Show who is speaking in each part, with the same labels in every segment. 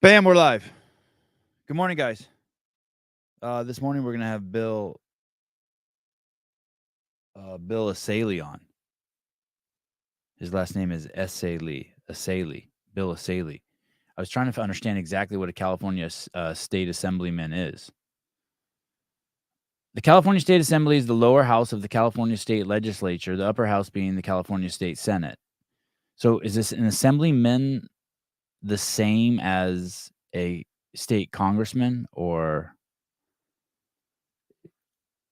Speaker 1: Bam, we're live. Good morning, guys. This morning we're gonna have Bill Essayli on. His last name is Essayli. Bill Essayli. I was trying to understand exactly what a California state assemblyman is. The California State Assembly is the lower house of the California State Legislature, the upper house being the California State Senate. So is this an assemblyman the same as a state congressman, or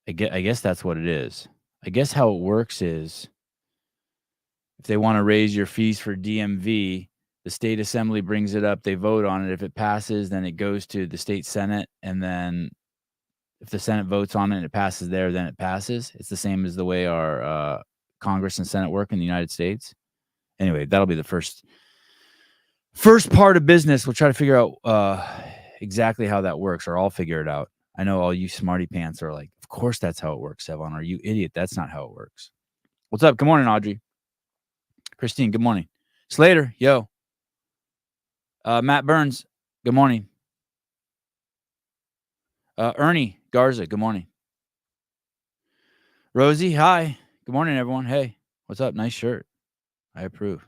Speaker 1: I guess that's what it is. I guess how it works is if they want to raise your fees for DMV, the state assembly brings it up, they vote on it. If it passes, then it goes to the state Senate. And then if the Senate votes on it and it passes there, then it passes. It's the same as the way our Congress and Senate work in the United States. Anyway, that'll be the first part of business. We'll try to figure out exactly how that works, or I'll figure it out. I know all you smarty pants are like, of course that's how it works, Sevon. Are you idiot? That's not how it works. What's up? Good morning, Audrey. Christine, good morning. Slater, yo. Matt Burns, good morning. Ernie Garza, good morning. Rosie, hi. Good morning, everyone. Hey, what's up? Nice shirt. I approve.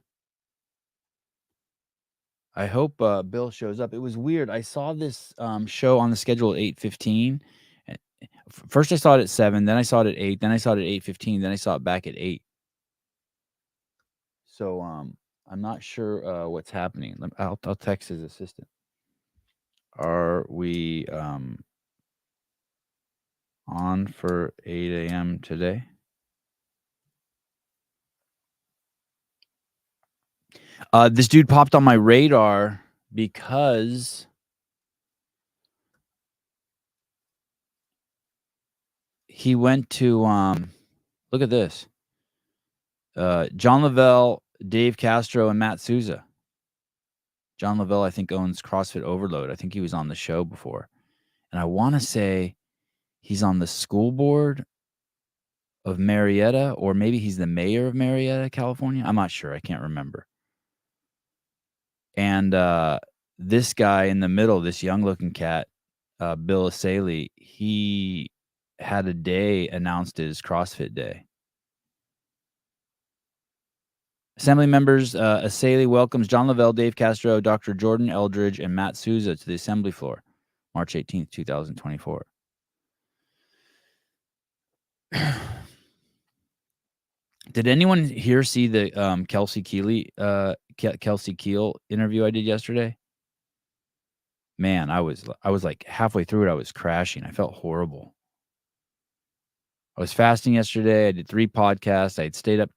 Speaker 1: I hope Bill shows up. It was weird. I saw this show on the schedule at 8:15. First I saw it at 7, then I saw it at 8, then I saw it at 8:15, then I saw it back at 8. So I'm not sure what's happening. I'll text his assistant. Are we on for 8 a.m. today? This dude popped on my radar because he went to look at this. John Lavelle, Dave Castro, and Matt Souza. John Lavelle, I think, owns CrossFit Overload. I think he was on the show before. And I want to say he's on the school board of Marietta, or maybe he's the mayor of Marietta, California. I'm not sure. I can't remember. And this guy in the middle, this young-looking cat, Bill Essayli, he had a day announced as CrossFit Day. Assembly members, Essayli welcomes John Lavelle, Dave Castro, Dr. Jordan Eldridge, and Matt Souza to the assembly floor, March 18th, 2024. Did anyone here see the Kelsey Keel interview I did yesterday? Man, I was like halfway through it, I was crashing. I felt horrible. I was fasting yesterday. I did 3 podcasts. I had stayed up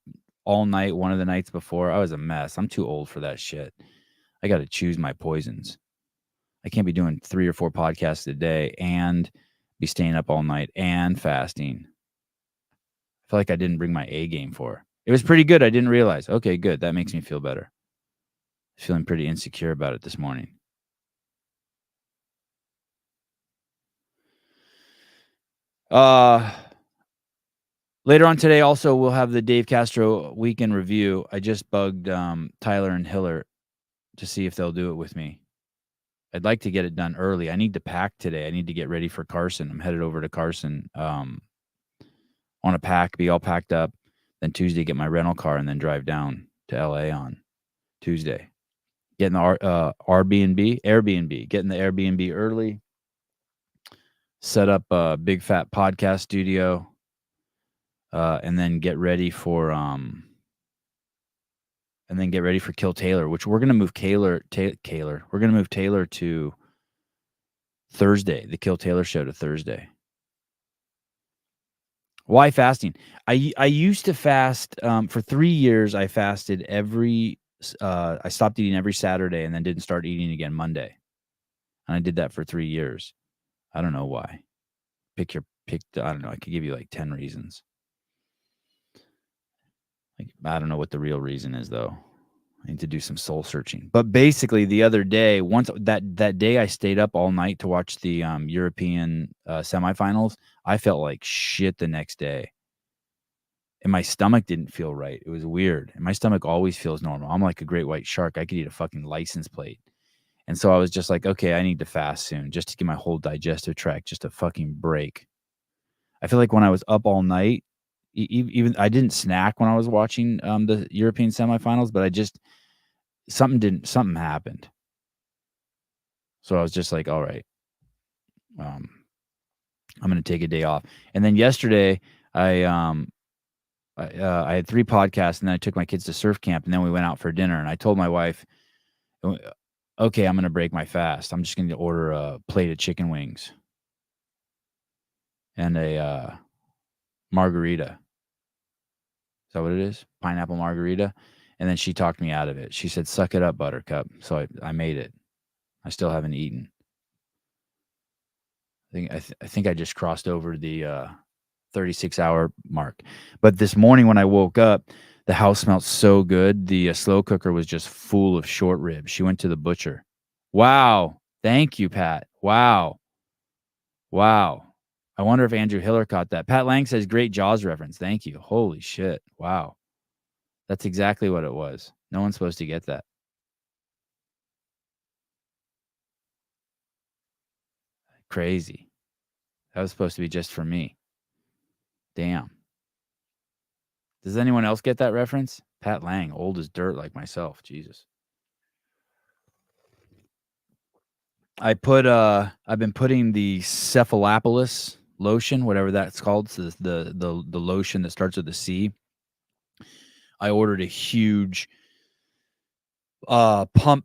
Speaker 1: all night one of the nights before. I was a mess. I'm too old for that shit. I got to choose my poisons. I can't be doing 3 or 4 podcasts a day and be staying up all night and fasting. I feel like I didn't bring my A game for. It was pretty good. I didn't realize. Okay, good. That makes me feel better. Feeling pretty insecure about it this morning. Later on today, also, we'll have the Dave Castro weekend review. I just bugged Tyler and Hiller to see if they'll do it with me. I'd like to get it done early. I need to pack today. I need to get ready for Carson. I'm headed over to Carson on a pack, be all packed up. Then Tuesday, get my rental car and then drive down to LA on Tuesday. Getting the Airbnb. Getting the Airbnb early. Set up a big fat podcast studio. And then get ready for Kill Taylor, which we're gonna move Taylor. We're gonna move Taylor to Thursday. The Kill Taylor show to Thursday. Why fasting? I used to fast for 3 years. I fasted I stopped eating every Saturday and then didn't start eating again Monday. And I did that for 3 years. I don't know why. I don't know. I could give you like 10 reasons. I don't know what the real reason is, though. I need to do some soul searching. But basically, the other day, once that day I stayed up all night to watch the European semifinals, I felt like shit the next day. And my stomach didn't feel right. It was weird. And my stomach always feels normal. I'm like a great white shark. I could eat a fucking license plate. And so I was just like, okay, I need to fast soon just to give my whole digestive tract just a fucking break. I feel like when I was up all night, even I didn't snack when I was watching the European semifinals, but something happened. So I was just like, all right, I'm going to take a day off. And then yesterday, I I had 3 podcasts, and then I took my kids to surf camp, and then we went out for dinner. And I told my wife, okay, I'm going to break my fast. I'm just going to order a plate of chicken wings and a margarita. Is that what it is? Pineapple margarita. And then she talked me out of it. She said, suck it up, Buttercup. So I made it. I still haven't eaten. I think I just crossed over the 36-hour mark. But this morning when I woke up, the house smelled so good. The slow cooker was just full of short ribs. She went to the butcher. Wow. Thank you, Pat. Wow. I wonder if Andrew Hiller caught that. Pat Lang says, great Jaws reference. Thank you. Holy shit. Wow. That's exactly what it was. No one's supposed to get that. Crazy. That was supposed to be just for me. Damn. Does anyone else get that reference? Pat Lang, old as dirt like myself. Jesus. I've been putting the Cephalopolis lotion, whatever that's called. So the lotion that starts with a C. I ordered a huge pump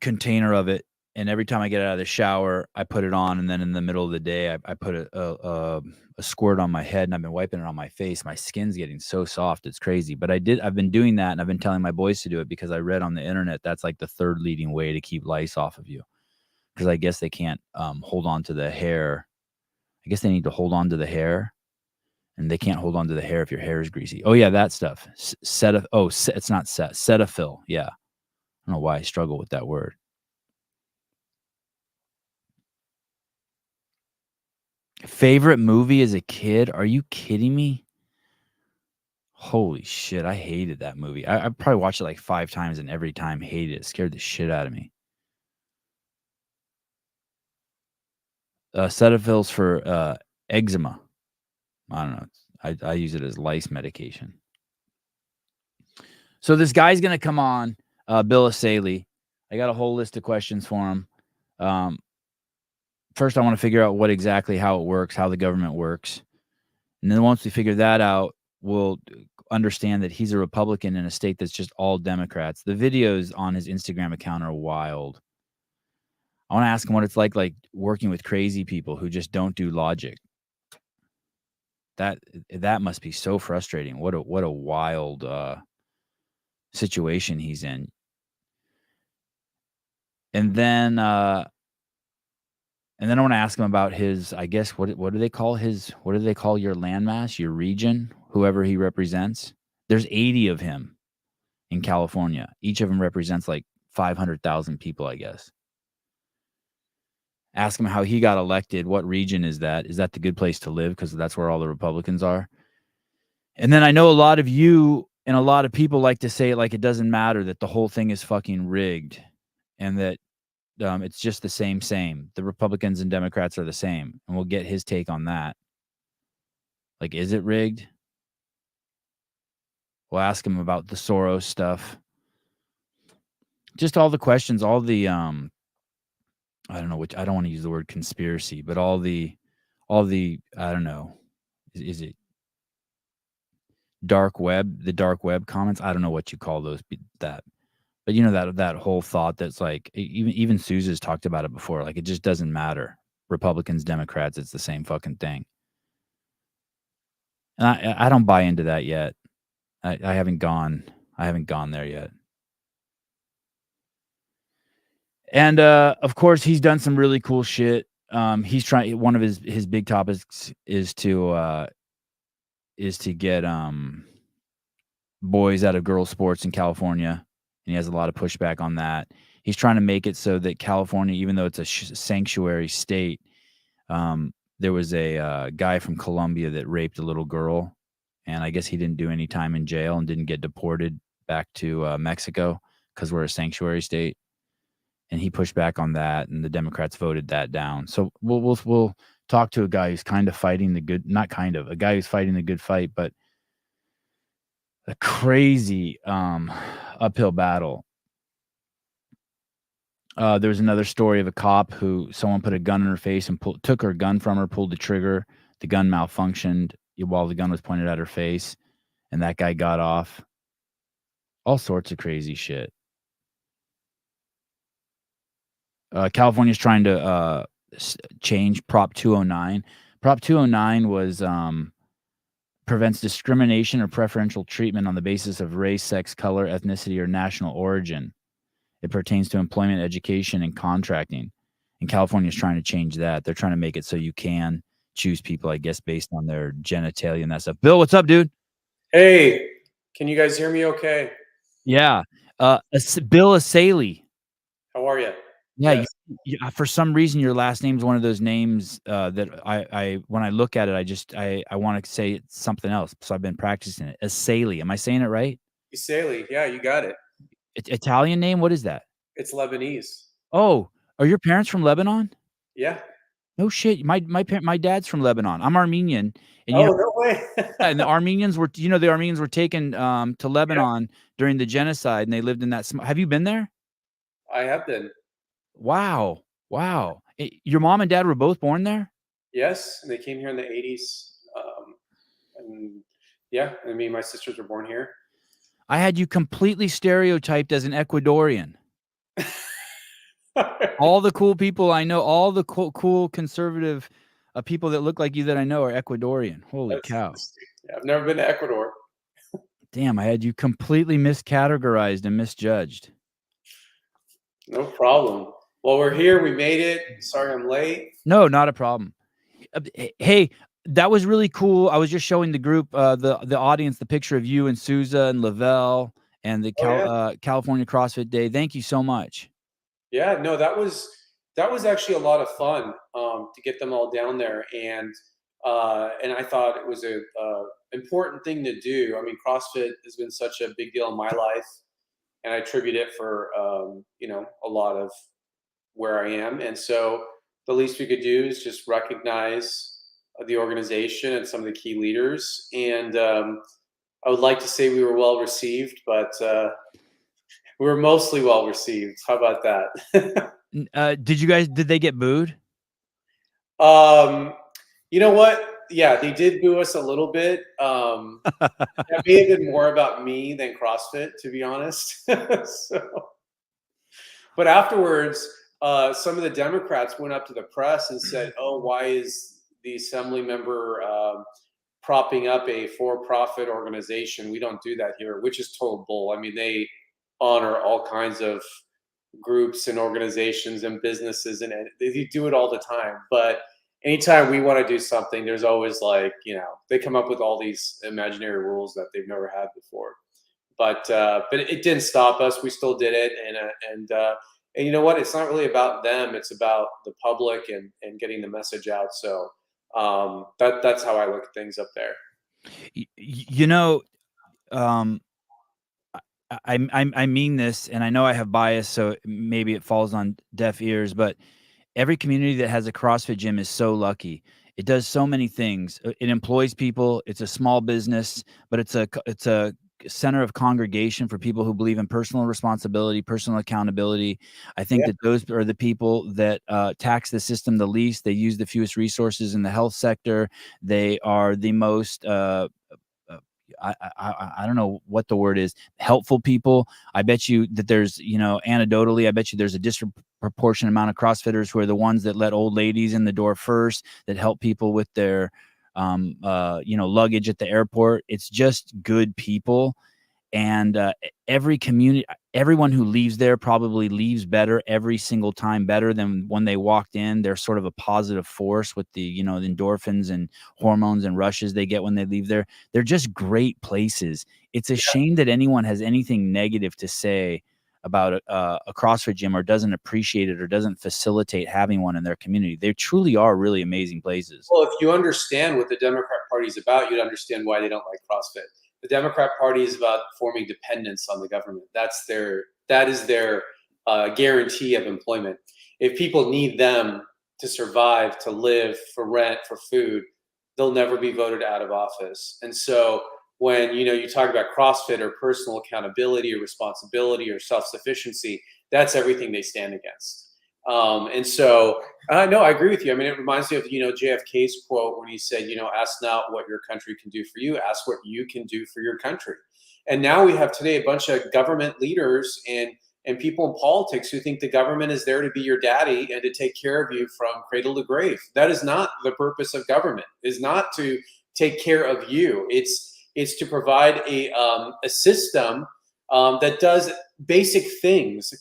Speaker 1: container of it, and every time I get out of the shower, I put it on, and then in the middle of the day, I put a squirt on my head, and I've been wiping it on my face. My skin's getting so soft, it's crazy. But I've been doing that, and I've been telling my boys to do it because I read on the internet that's like the third leading way to keep lice off of you. Because I guess they can't hold on to the hair. I guess they need to hold on to the hair, and they can't hold on to the hair if your hair is greasy. Oh yeah, that stuff. It's not Cetaphil. Yeah. I don't know why I struggle with that word. Favorite movie as a kid? Are you kidding me? Holy shit, I hated that movie. I probably watched it like 5 times, and every time hated it. It scared the shit out of me. Cetaphil's for eczema. I don't know. I use it as lice medication. So this guy's gonna come on, Bill Essayli. I got a whole list of questions for him. First, I want to figure out how it works, how the government works. And then once we figure that out, we'll understand that he's a Republican in a state that's just all Democrats. The videos on his Instagram account are wild. I want to ask him what it's like working with crazy people who just don't do logic. That must be so frustrating. What a wild situation he's in. And then I want to ask him about his, I guess, what do they call your landmass, your region, whoever he represents? There's 80 of him in California. Each of them represents like 500,000 people, I guess. Ask him how he got elected. What region is that? Is that the good place to live? Because that's where all the Republicans are. And then I know a lot of you and a lot of people like to say it like it doesn't matter, that the whole thing is fucking rigged, and that it's just the same. The Republicans and Democrats are the same. And we'll get his take on that. Like, is it rigged? We'll ask him about the Soros stuff. Just all the questions, all the I don't know I don't want to use the word conspiracy, but all the I don't know. Is it dark web, the dark web comments? I don't know what you call those, that. But you know, that whole thought that's like, even Sousa's talked about it before. Like, it just doesn't matter. Republicans, Democrats, it's the same fucking thing. And I don't buy into that yet. I haven't gone there yet. And of course, he's done some really cool shit. He's trying. One of his big topics is to get boys out of girls' sports in California. And he has a lot of pushback on that. He's trying to make it so that California, even though it's a sanctuary state, there was a guy from Colombia that raped a little girl, and I guess he didn't do any time in jail and didn't get deported back to Mexico because we're a sanctuary state. and he pushed back on that, and the Democrats voted that down. So we'll talk to a guy who's kind of fighting the good, not kind of, a guy who's fighting the good fight, but a crazy uphill battle. There was another story of a cop who someone put a gun in her face and took her gun from her, pulled the trigger. The gun malfunctioned while the gun was pointed at her face, and that guy got off. All sorts of crazy shit. California's trying to change Prop 209. Prop 209 was prevents discrimination or preferential treatment on the basis of race, sex, color, ethnicity, or national origin. It pertains to employment, education, and contracting. And California's trying to change that. They're trying to make it so you can choose people, I guess, based on their genitalia and that stuff. Bill, what's up, dude?
Speaker 2: Hey, can you guys hear me okay?
Speaker 1: Yeah. Bill Essayli.
Speaker 2: How are you?
Speaker 1: Yeah, yes. For some reason, your last name's one of those names that I when I look at it, I want to say something else. So I've been practicing it. Essayli. Am I saying it right?
Speaker 2: Essayli. Yeah, you got it.
Speaker 1: Italian name? What is that?
Speaker 2: It's Lebanese.
Speaker 1: Oh, are your parents from Lebanon?
Speaker 2: Yeah.
Speaker 1: No shit. My dad's from Lebanon. I'm Armenian. And
Speaker 2: no way.
Speaker 1: and the Armenians were, the Armenians were taken to Lebanon during the genocide, and they lived in that. Have you been there?
Speaker 2: I have been.
Speaker 1: Wow. Your mom and dad were both born there?
Speaker 2: Yes, and they came here in the 80s. And yeah, I mean, my sisters were born here.
Speaker 1: I had you completely stereotyped as an Ecuadorian. All the cool people I know, all the cool conservative people that look like you that I know are Ecuadorian. Holy cow.
Speaker 2: Yeah, I've never been to Ecuador.
Speaker 1: Damn, I had you completely miscategorized and misjudged.
Speaker 2: No problem. Well, we're here. We made it. Sorry I'm late.
Speaker 1: No, not a problem. Hey, that was really cool. I was just showing the group, the audience, the picture of you and Souza and Lavelle and the California CrossFit Day. Thank you so much.
Speaker 2: Yeah, no, that was actually a lot of fun to get them all down there, and I thought it was a important thing to do. I mean, CrossFit has been such a big deal in my life, and I attribute it for a lot of where I am. And so the least we could do is just recognize the organization and some of the key leaders. And I would like to say we were well received, but we were mostly well received. How about that?
Speaker 1: Did they get booed?
Speaker 2: You know what? Yeah, they did boo us a little bit. That may have been more about me than CrossFit, to be honest. But afterwards, some of the Democrats went up to the press and said, "Oh, why is the assembly member propping up a for-profit organization? We don't do that here," which is total bull. I mean, they honor all kinds of groups and organizations and businesses, and they do it all the time. But anytime we want to do something, there's always they come up with all these imaginary rules that they've never had before. But it didn't stop us. We still did it, and you know what? It's not really about them. It's about the public and getting the message out. So that's how I look at things up there.
Speaker 1: I mean this, and I know I have bias, so maybe it falls on deaf ears, but every community that has a CrossFit gym is so lucky. It does so many things. It employs people. It's a small business, but it's a center of congregation for people who believe in personal responsibility, personal accountability. I think that those are the people that tax the system the least. They use the fewest resources in the health sector. They are the most I don't know what the word is, helpful people. I bet you that there's, anecdotally, I bet you there's a disproportionate amount of CrossFitters who are the ones that let old ladies in the door first, that help people with their, luggage at the airport. It's just good people. And every community, everyone who leaves there probably leaves better every single time, better than when they walked in. They're sort of a positive force with the, the endorphins and hormones and rushes they get when they leave there. They're just great places. It's a shame that anyone has anything negative to say about a CrossFit gym, or doesn't appreciate it, or doesn't facilitate having one in their community. They truly are really amazing places.
Speaker 2: Well, if you understand what the Democrat Party is about, you'd understand why they don't like CrossFit. The Democrat Party is about forming dependence on the government. That is their guarantee of employment. If people need them to survive, to live, for rent, for food, they'll never be voted out of office. And so when you talk about CrossFit or personal accountability or responsibility or self-sufficiency, that's everything they stand against. And so, no, I agree with you. I mean, it reminds me of JFK's quote when he said, "Ask not what your country can do for you; ask what you can do for your country." And now we have today a bunch of government leaders and people in politics who think the government is there to be your daddy and to take care of you from cradle to grave. That is not the purpose of government. Is not to take care of you. It's to provide a system that does basic things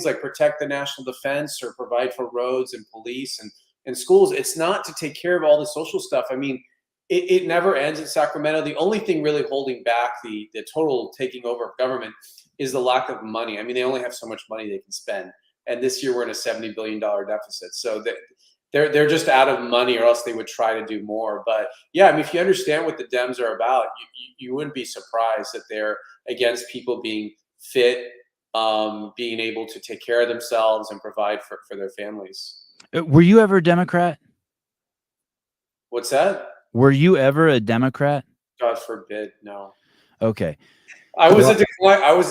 Speaker 2: like protect the national defense or provide for roads and police and schools. It's not to take care of all the social stuff. I mean, it never ends in Sacramento. The only thing really holding back the total taking over of government is the lack of money. I mean, they only have so much money they can spend. And this year we're in a $70 billion deficit. So they're just out of money, or else they would try to do more. But yeah, I mean, if you understand what the Dems are about, you wouldn't be surprised that they're against people being fit, being able to take care of themselves and provide for their families.
Speaker 1: Were you ever a Democrat?
Speaker 2: What's that?
Speaker 1: Were you ever a Democrat?
Speaker 2: God forbid, no.
Speaker 1: Okay.
Speaker 2: I was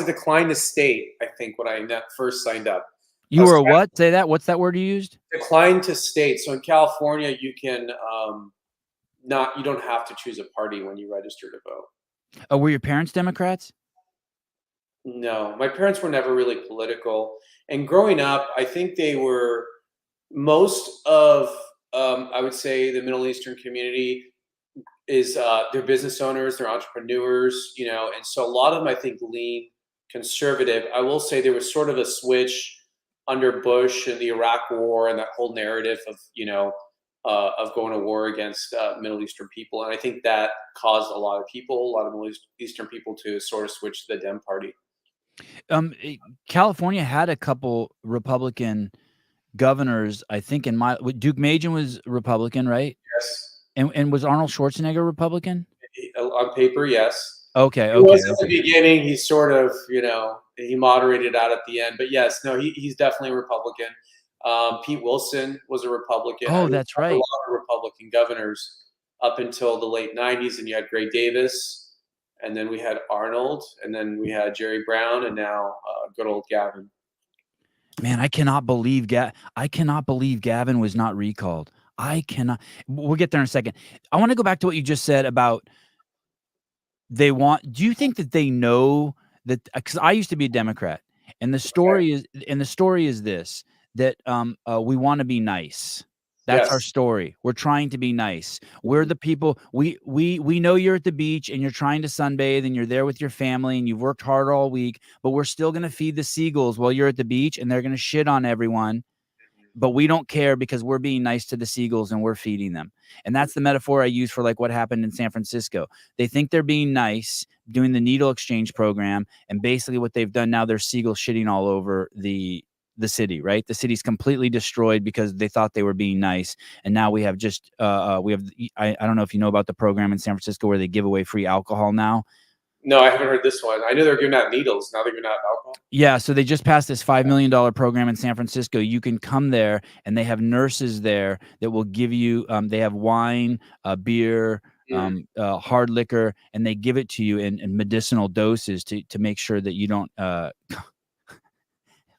Speaker 2: a decline to state, I think, when I first signed up.
Speaker 1: You were a what? Say that. What's that word you used?
Speaker 2: Decline to state. So in California, you can you don't have to choose a party when you register to vote.
Speaker 1: Oh, were your parents Democrats?
Speaker 2: No, my parents were never really political. And growing up, I think they were most of, I would say, the Middle Eastern community is they're business owners, they're entrepreneurs, and so a lot of them, I think, lean conservative. I will say there was sort of a switch under Bush and the Iraq War and that whole narrative of going to war against Middle Eastern people, and I think that caused a lot of Middle Eastern people to sort of switch to the Dem Party.
Speaker 1: California had a couple Republican governors, I think. Duke Majan was Republican, right?
Speaker 2: Yes.
Speaker 1: And was Arnold Schwarzenegger Republican?
Speaker 2: On paper, yes.
Speaker 1: Okay.
Speaker 2: He was at the beginning. He sort of, he moderated out at the end. But yes, no, he's definitely a Republican. Pete Wilson was a Republican.
Speaker 1: Oh, that's right.
Speaker 2: A lot of Republican governors up until the late 90s. And you had Gray Davis, and then we had Arnold, and then we had Jerry Brown, and now good old Gavin.
Speaker 1: Man, I cannot believe Gavin was not recalled. I cannot. We'll get there in a second. I want to go back to what you just said about do you think that they know that? Because I used to be a Democrat, and the story is this, that we want to be nice. That's our story. We're trying to be nice. We're the people. We know you're at the beach and you're trying to sunbathe and you're there with your family and you've worked hard all week, but we're still going to feed the seagulls while you're at the beach, and they're going to shit on everyone. But we don't care because we're being nice to the seagulls and we're feeding them. And that's the metaphor I use for like what happened in San Francisco. They think they're being nice, doing the needle exchange program, and basically what they've done now, they're seagulls shitting all over the city, right? The city's completely destroyed because they thought they were being nice. And now we have I don't know if you know about the program in San Francisco where they give away free alcohol now.
Speaker 2: No, I haven't heard this one. I knew they were giving out needles. Now they're giving out alcohol.
Speaker 1: Yeah, so they just passed this $5 million program in San Francisco. You can come there, and they have nurses there that will give you. They have wine, beer, hard liquor, and they give it to you in medicinal doses to make sure that you don't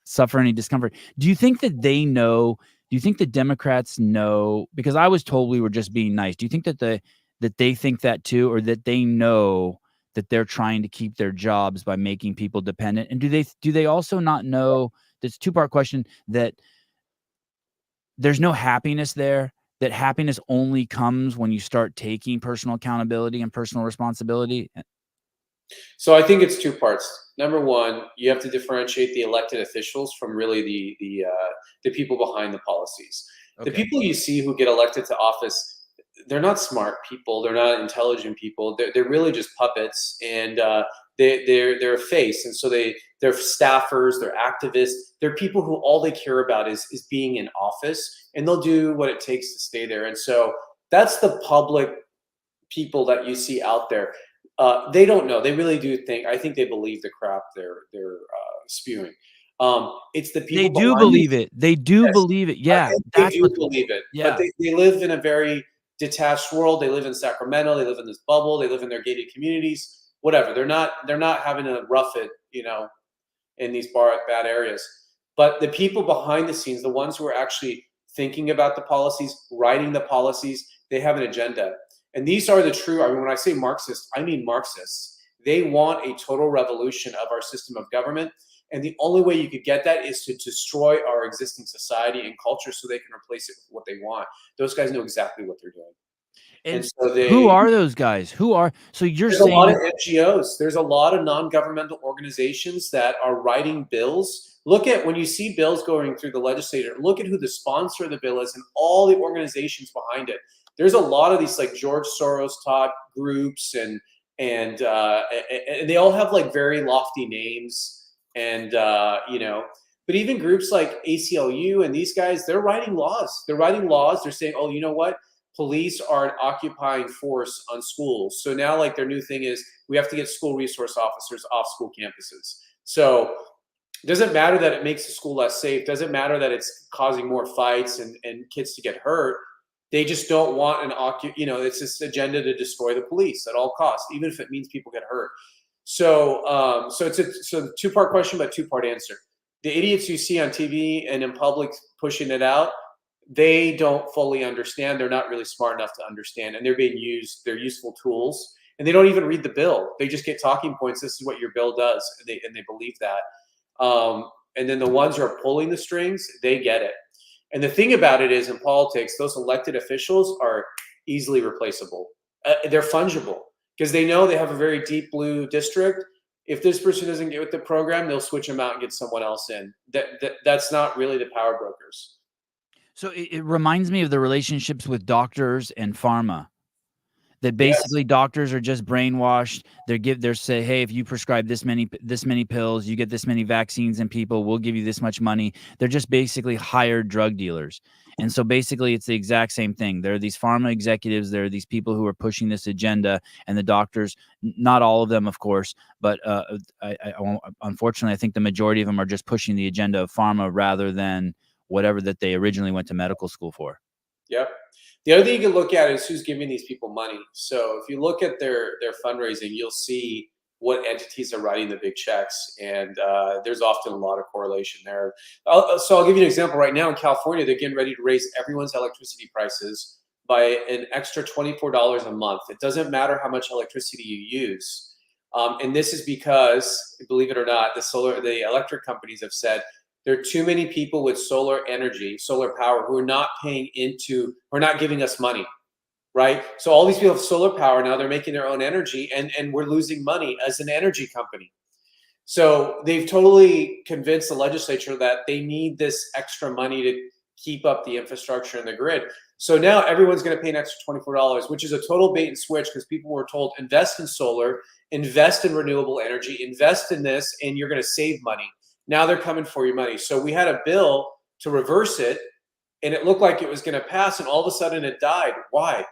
Speaker 1: suffer any discomfort. Do you think that they know? Do you think the Democrats know? Because I was told we were just being nice. Do you think that they think that too, or that they know that they're trying to keep their jobs by making people dependent? And do they also not know, this two-part question, that there's no happiness there, that happiness only comes when you start taking personal accountability and personal responsibility?
Speaker 2: So I think it's two parts. Number one, you have to differentiate the elected officials from really the people behind the policies. Okay. The people you see who get elected to office, they're not smart people. They're not intelligent people. They're really just puppets, and they're a face. And so they're staffers, they're activists. They're people who all they care about is being in office, and they'll do what it takes to stay there. And so that's the public people that you see out there. They don't know. They really do think. I think they believe the crap they're spewing. It's the
Speaker 1: They
Speaker 2: people
Speaker 1: do
Speaker 2: behind
Speaker 1: believe
Speaker 2: these.
Speaker 1: it. They do
Speaker 2: Yes,
Speaker 1: believe it. Yeah,
Speaker 2: they
Speaker 1: that's
Speaker 2: do
Speaker 1: what's
Speaker 2: believe it, but
Speaker 1: yeah.
Speaker 2: they live in a very detached world. They live in Sacramento. They live in this bubble. They live in their gated communities. Whatever. They're not having to rough it, in these bad areas. But the people behind the scenes, the ones who are actually thinking about the policies, writing the policies, they have an agenda. And these are the true, I mean, when I say Marxist, I mean Marxists. They want a total revolution of our system of government. And the only way you could get that is to destroy our existing society and culture so they can replace it with what they want. Those guys know exactly what they're doing. And
Speaker 1: And
Speaker 2: so
Speaker 1: who are those guys? So you're
Speaker 2: there's a lot of
Speaker 1: saying
Speaker 2: NGOs. There's a lot of non-governmental organizations that are writing bills. Look at when you see bills going through the legislature, look at who the sponsor of the bill is and all the organizations behind it. There's a lot of these like George Soros taught groups and they all have like very lofty names but even groups like ACLU and these guys, they're writing laws. They're saying, oh, you know what? Police are an occupying force on schools. So now, like, their new thing is we have to get school resource officers off school campuses. So it doesn't matter that it makes the school less safe. Doesn't matter that it's causing more fights and kids to get hurt. They just don't want it's this agenda to destroy the police at all costs, even if it means people get hurt. So it's a two-part question, but two-part answer. The idiots you see on TV and in public pushing it out, they don't fully understand. They're not really smart enough to understand, and they're being used. They're useful tools, and they don't even read the bill. They just get talking points. This is what your bill does, and they believe that. And then the ones who are pulling the strings, they get it. And the thing about it is, in politics, those elected officials are easily replaceable. They're fungible because they know they have a very deep blue district. If this person doesn't get with the program, they'll switch them out and get someone else in. That's not really the power brokers.
Speaker 1: so it reminds me of the relationships with doctors and pharma. That
Speaker 2: Yes.
Speaker 1: basically doctors are just brainwashed. They're say, hey, if you prescribe this many pills, you get this many vaccines in people, we'll give you this much money. They're just basically hired drug dealers. And so basically it's the exact same thing. There are these pharma executives, there are these people who are pushing this agenda, and the doctors, not all of them, of course, but unfortunately, I think the majority of them are just pushing the agenda of pharma rather than whatever that they originally went to medical school for.
Speaker 2: Yep. The other thing you can look at is who's giving these people money. So if you look at their fundraising, you'll see what entities are writing the big checks, and there's often a lot of correlation there. So I'll give you an example. Right now in California, they're getting ready to raise everyone's electricity prices by an extra $24 a month. It doesn't matter how much electricity you use, and this is because, believe it or not, the electric companies have said there are too many people with solar energy, solar power, who are not giving us money, right? So all these people have solar power now, they're making their own energy, and we're losing money as an energy company. So they've totally convinced the legislature that they need this extra money to keep up the infrastructure and the grid. So now everyone's going to pay an extra $24, which is a total bait and switch because people were told invest in solar, invest in renewable energy, invest in this, and you're going to save money. Now they're coming for your money. So we had a bill to reverse it, and it looked like it was going to pass, and all of a sudden it died. Why?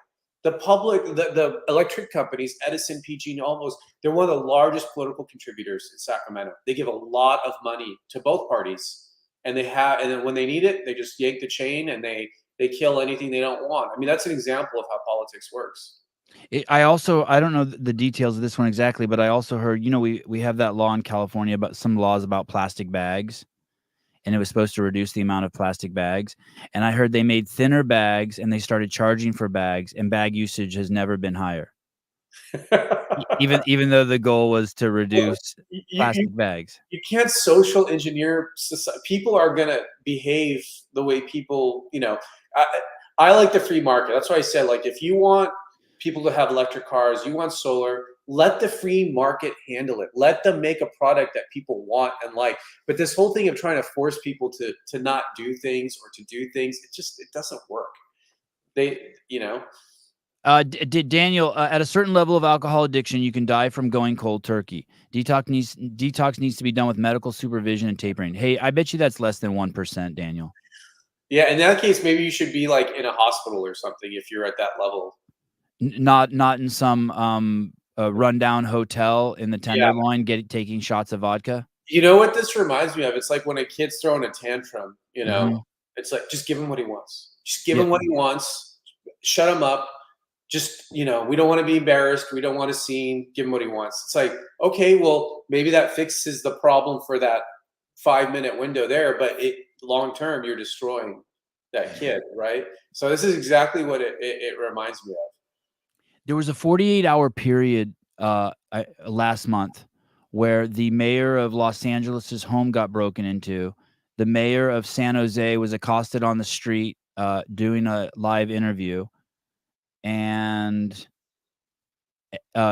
Speaker 2: The electric companies, Edison, PG, almost, they're one of the largest political contributors in Sacramento. They give a lot of money to both parties, and then when they need it, they just yank the chain and they kill anything they don't want. I mean, that's an example of how politics works.
Speaker 1: I don't know the details of this one exactly, but I also heard, we have that law in California about some laws about plastic bags, and it was supposed to reduce the amount of plastic bags. And I heard they made thinner bags and they started charging for bags, and bag usage has never been higher. Even though the goal was to
Speaker 2: Look,
Speaker 1: reduce
Speaker 2: you
Speaker 1: plastic bags.
Speaker 2: you can't social engineer society. People are going to behave the way people, I like the free market. That's why I said, like, if you want people to have electric cars, you want solar, let the free market handle it. Let them make a product that people want and like. But this whole thing of trying to force people to not do things or to do things, it doesn't work.
Speaker 1: Daniel, at a certain level of alcohol addiction, you can die from going cold turkey. Detox needs to be done with medical supervision and tapering. Hey, I bet you that's less than 1%, Daniel.
Speaker 2: Yeah, in that case, maybe you should be like in a hospital or something if you're at that level.
Speaker 1: Not in some rundown hotel in the
Speaker 2: Yeah,
Speaker 1: Tenderloin taking shots of vodka.
Speaker 2: You know what this reminds me of? It's like when a kid's throwing a tantrum, you know?
Speaker 1: Mhm.
Speaker 2: It's like, just give him what he wants. Just give
Speaker 1: Yeah.
Speaker 2: him what he wants. Shut him up. Just, we don't wanna be embarrassed. We don't want a scene. Give him what he wants. It's like, okay, well, maybe that fixes the problem for that 5-minute window there, but long term, you're destroying that kid, right? So this is exactly what it reminds me of.
Speaker 1: There was a 48-hour period last month where the mayor of Los Angeles's home got broken into. The mayor of San Jose was accosted on the street doing a live interview, and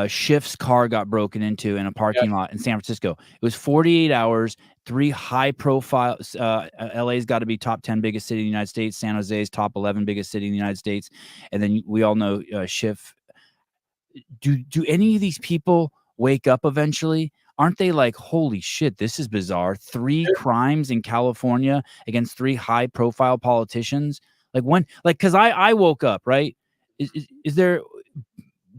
Speaker 1: Schiff's car got broken into in a
Speaker 2: Yep.
Speaker 1: parking lot in San Francisco. It was 48 hours, 3 high profile LA's got to be top 10 biggest city in the United States, San Jose's top 11 biggest city in the United States, and then we all know Schiff. Do any of these people wake up eventually? Aren't they like, "Holy shit, this is bizarre. 3 crimes in California against 3 high profile politicians?" Like, when, like, 'cause I woke up, right? Is there,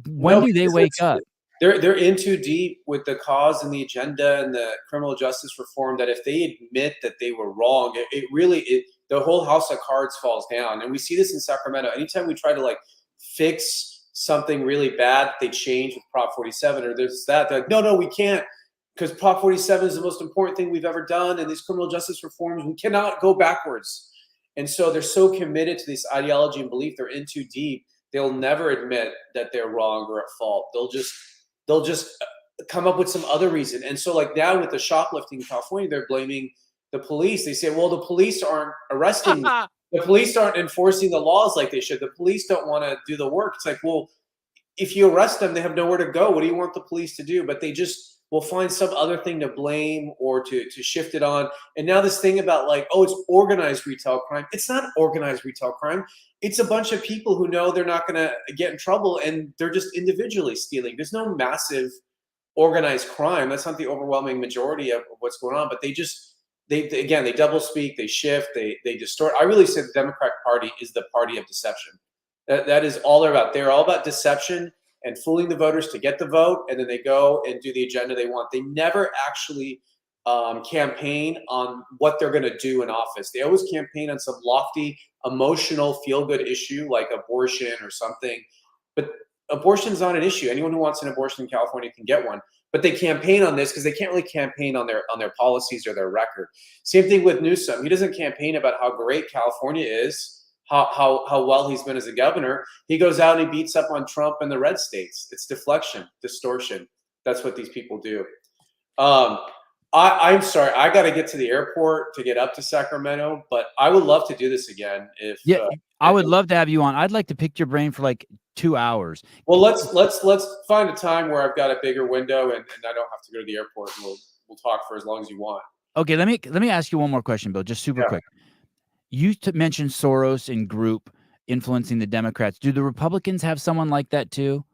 Speaker 1: when
Speaker 2: No,
Speaker 1: do they
Speaker 2: because
Speaker 1: wake up?
Speaker 2: they're in too deep with the cause and the agenda and the criminal justice reform that if they admit that they were wrong, it really the whole house of cards falls down. And we see this in Sacramento. Anytime we try to like fix something really bad, they change with Prop 47 or there's that. They're like, no, no, we can't because Prop 47 is the most important thing we've ever done. And these criminal justice reforms, we cannot go backwards. And so they're so committed to this ideology and belief, they're in too deep. They'll never admit that they're wrong or at fault. They'll just come up with some other reason. And so like now with the shoplifting in California, they're blaming the police. They say, well, the police aren't arresting me. The police aren't enforcing the laws like they should. The police don't want to do the work. It's like, well, if you arrest them, they have nowhere to go. What do you want the police to do? But they just will find some other thing to blame or to shift it on. And now this thing about like, oh, it's organized retail crime. It's not organized retail crime. It's a bunch of people who know they're not going to get in trouble and they're just individually stealing. There's no massive organized crime. That's not the overwhelming majority of what's going on. But they again, they double speak, they shift, they distort. I really say the Democratic Party is the party of deception. That is all they're about. They're all about deception and fooling the voters to get the vote, and then they go and do the agenda they want. They never actually campaign on what they're going to do in office. They always campaign on some lofty, emotional, feel-good issue like abortion or something. But abortion's not an issue. Anyone who wants an abortion in California can get one. But they campaign on this because they can't really campaign on their policies or their record. Same thing with Newsom. He doesn't campaign about how great California is, how well he's been as a governor. He goes out and he beats up on Trump and the red states. It's deflection, distortion. That's what these people do. I'm sorry, I got to get to the airport to get up to Sacramento, but I would love to do this again.
Speaker 1: Yeah, I would love to have you on. I'd like to pick your brain for like 2 hours.
Speaker 2: Well, let's find a time where I've got a bigger window and I don't have to go to the airport. And we'll talk for as long as you want.
Speaker 1: Okay, let me ask you one more question, Bill, just super
Speaker 2: Yeah.
Speaker 1: quick. You mentioned Soros and group influencing the Democrats. Do the Republicans have someone like that too?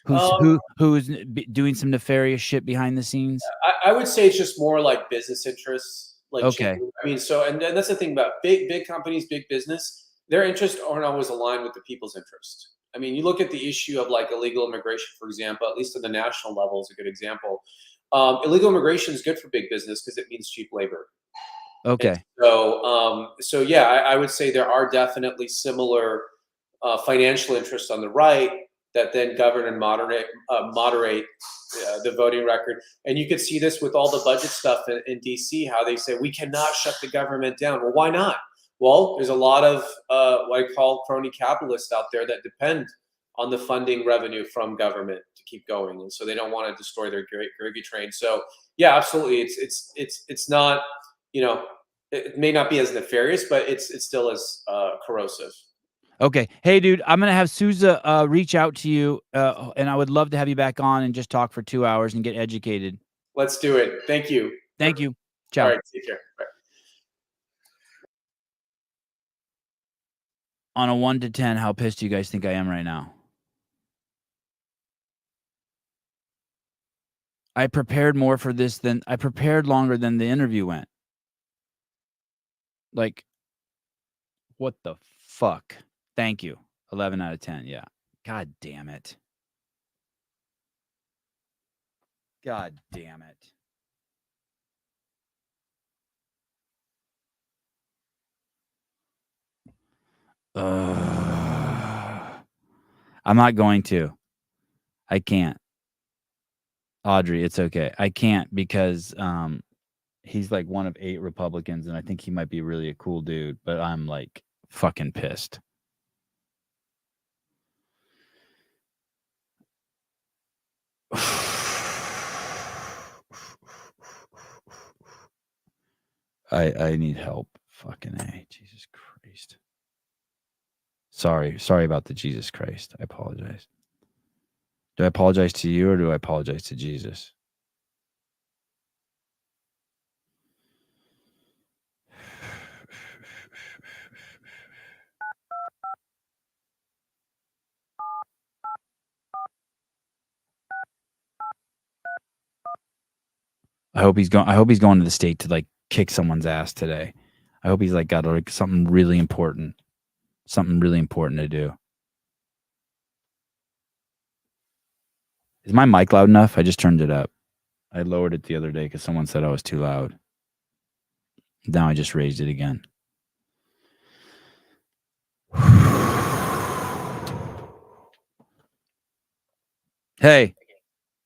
Speaker 1: Who's doing some nefarious shit behind the scenes?
Speaker 2: I would say it's just more like business interests. Like,
Speaker 1: Okay.
Speaker 2: I mean, so and that's the thing about big companies, big business. Their interests aren't always aligned with the people's interest. I mean, you look at the issue of like illegal immigration, for example. At least at the national level, is a good example. Illegal immigration is good for big business because it means cheap labor. And
Speaker 1: Okay.
Speaker 2: so yeah, I would say there are definitely similar financial interests on the right that then govern and moderate the voting record. And you could see this with all the budget stuff in DC, how they say we cannot shut the government down. Well, why not? Well, there's a lot of what I call crony capitalists out there that depend on the funding revenue from government to keep going, and so they don't want to destroy their gravy train. So yeah, absolutely, it's not, you know, it may not be as nefarious, but it's still as corrosive.
Speaker 1: Okay. Hey, dude, I'm gonna have Souza reach out to you, and I would love to have you back on and just talk for 2 hours and get educated.
Speaker 2: Let's do it. Thank you.
Speaker 1: Thank you.
Speaker 2: All
Speaker 1: Ciao.
Speaker 2: right, take care. Bye.
Speaker 1: On a 1 to 10, how pissed do you guys think I am right now? I prepared longer than the interview went. Like, what the fuck? Thank you. 11 out of 10. Yeah. God damn it. God damn it. I'm not going to. I can't. Audrey, it's okay. I can't because he's like one of 8 Republicans, and I think he might be really a cool dude, but I'm like fucking pissed. I need help. Fucking A. Jesus Christ. Sorry about the Jesus Christ. I apologize. Do I apologize to you or do I apologize to Jesus? I hope he's going to the state to like kick someone's ass today. I hope he's like got like something really important to do. Is my mic loud enough? I just turned it up. I lowered it the other day because someone said I was too loud. Now I just raised it again. Hey.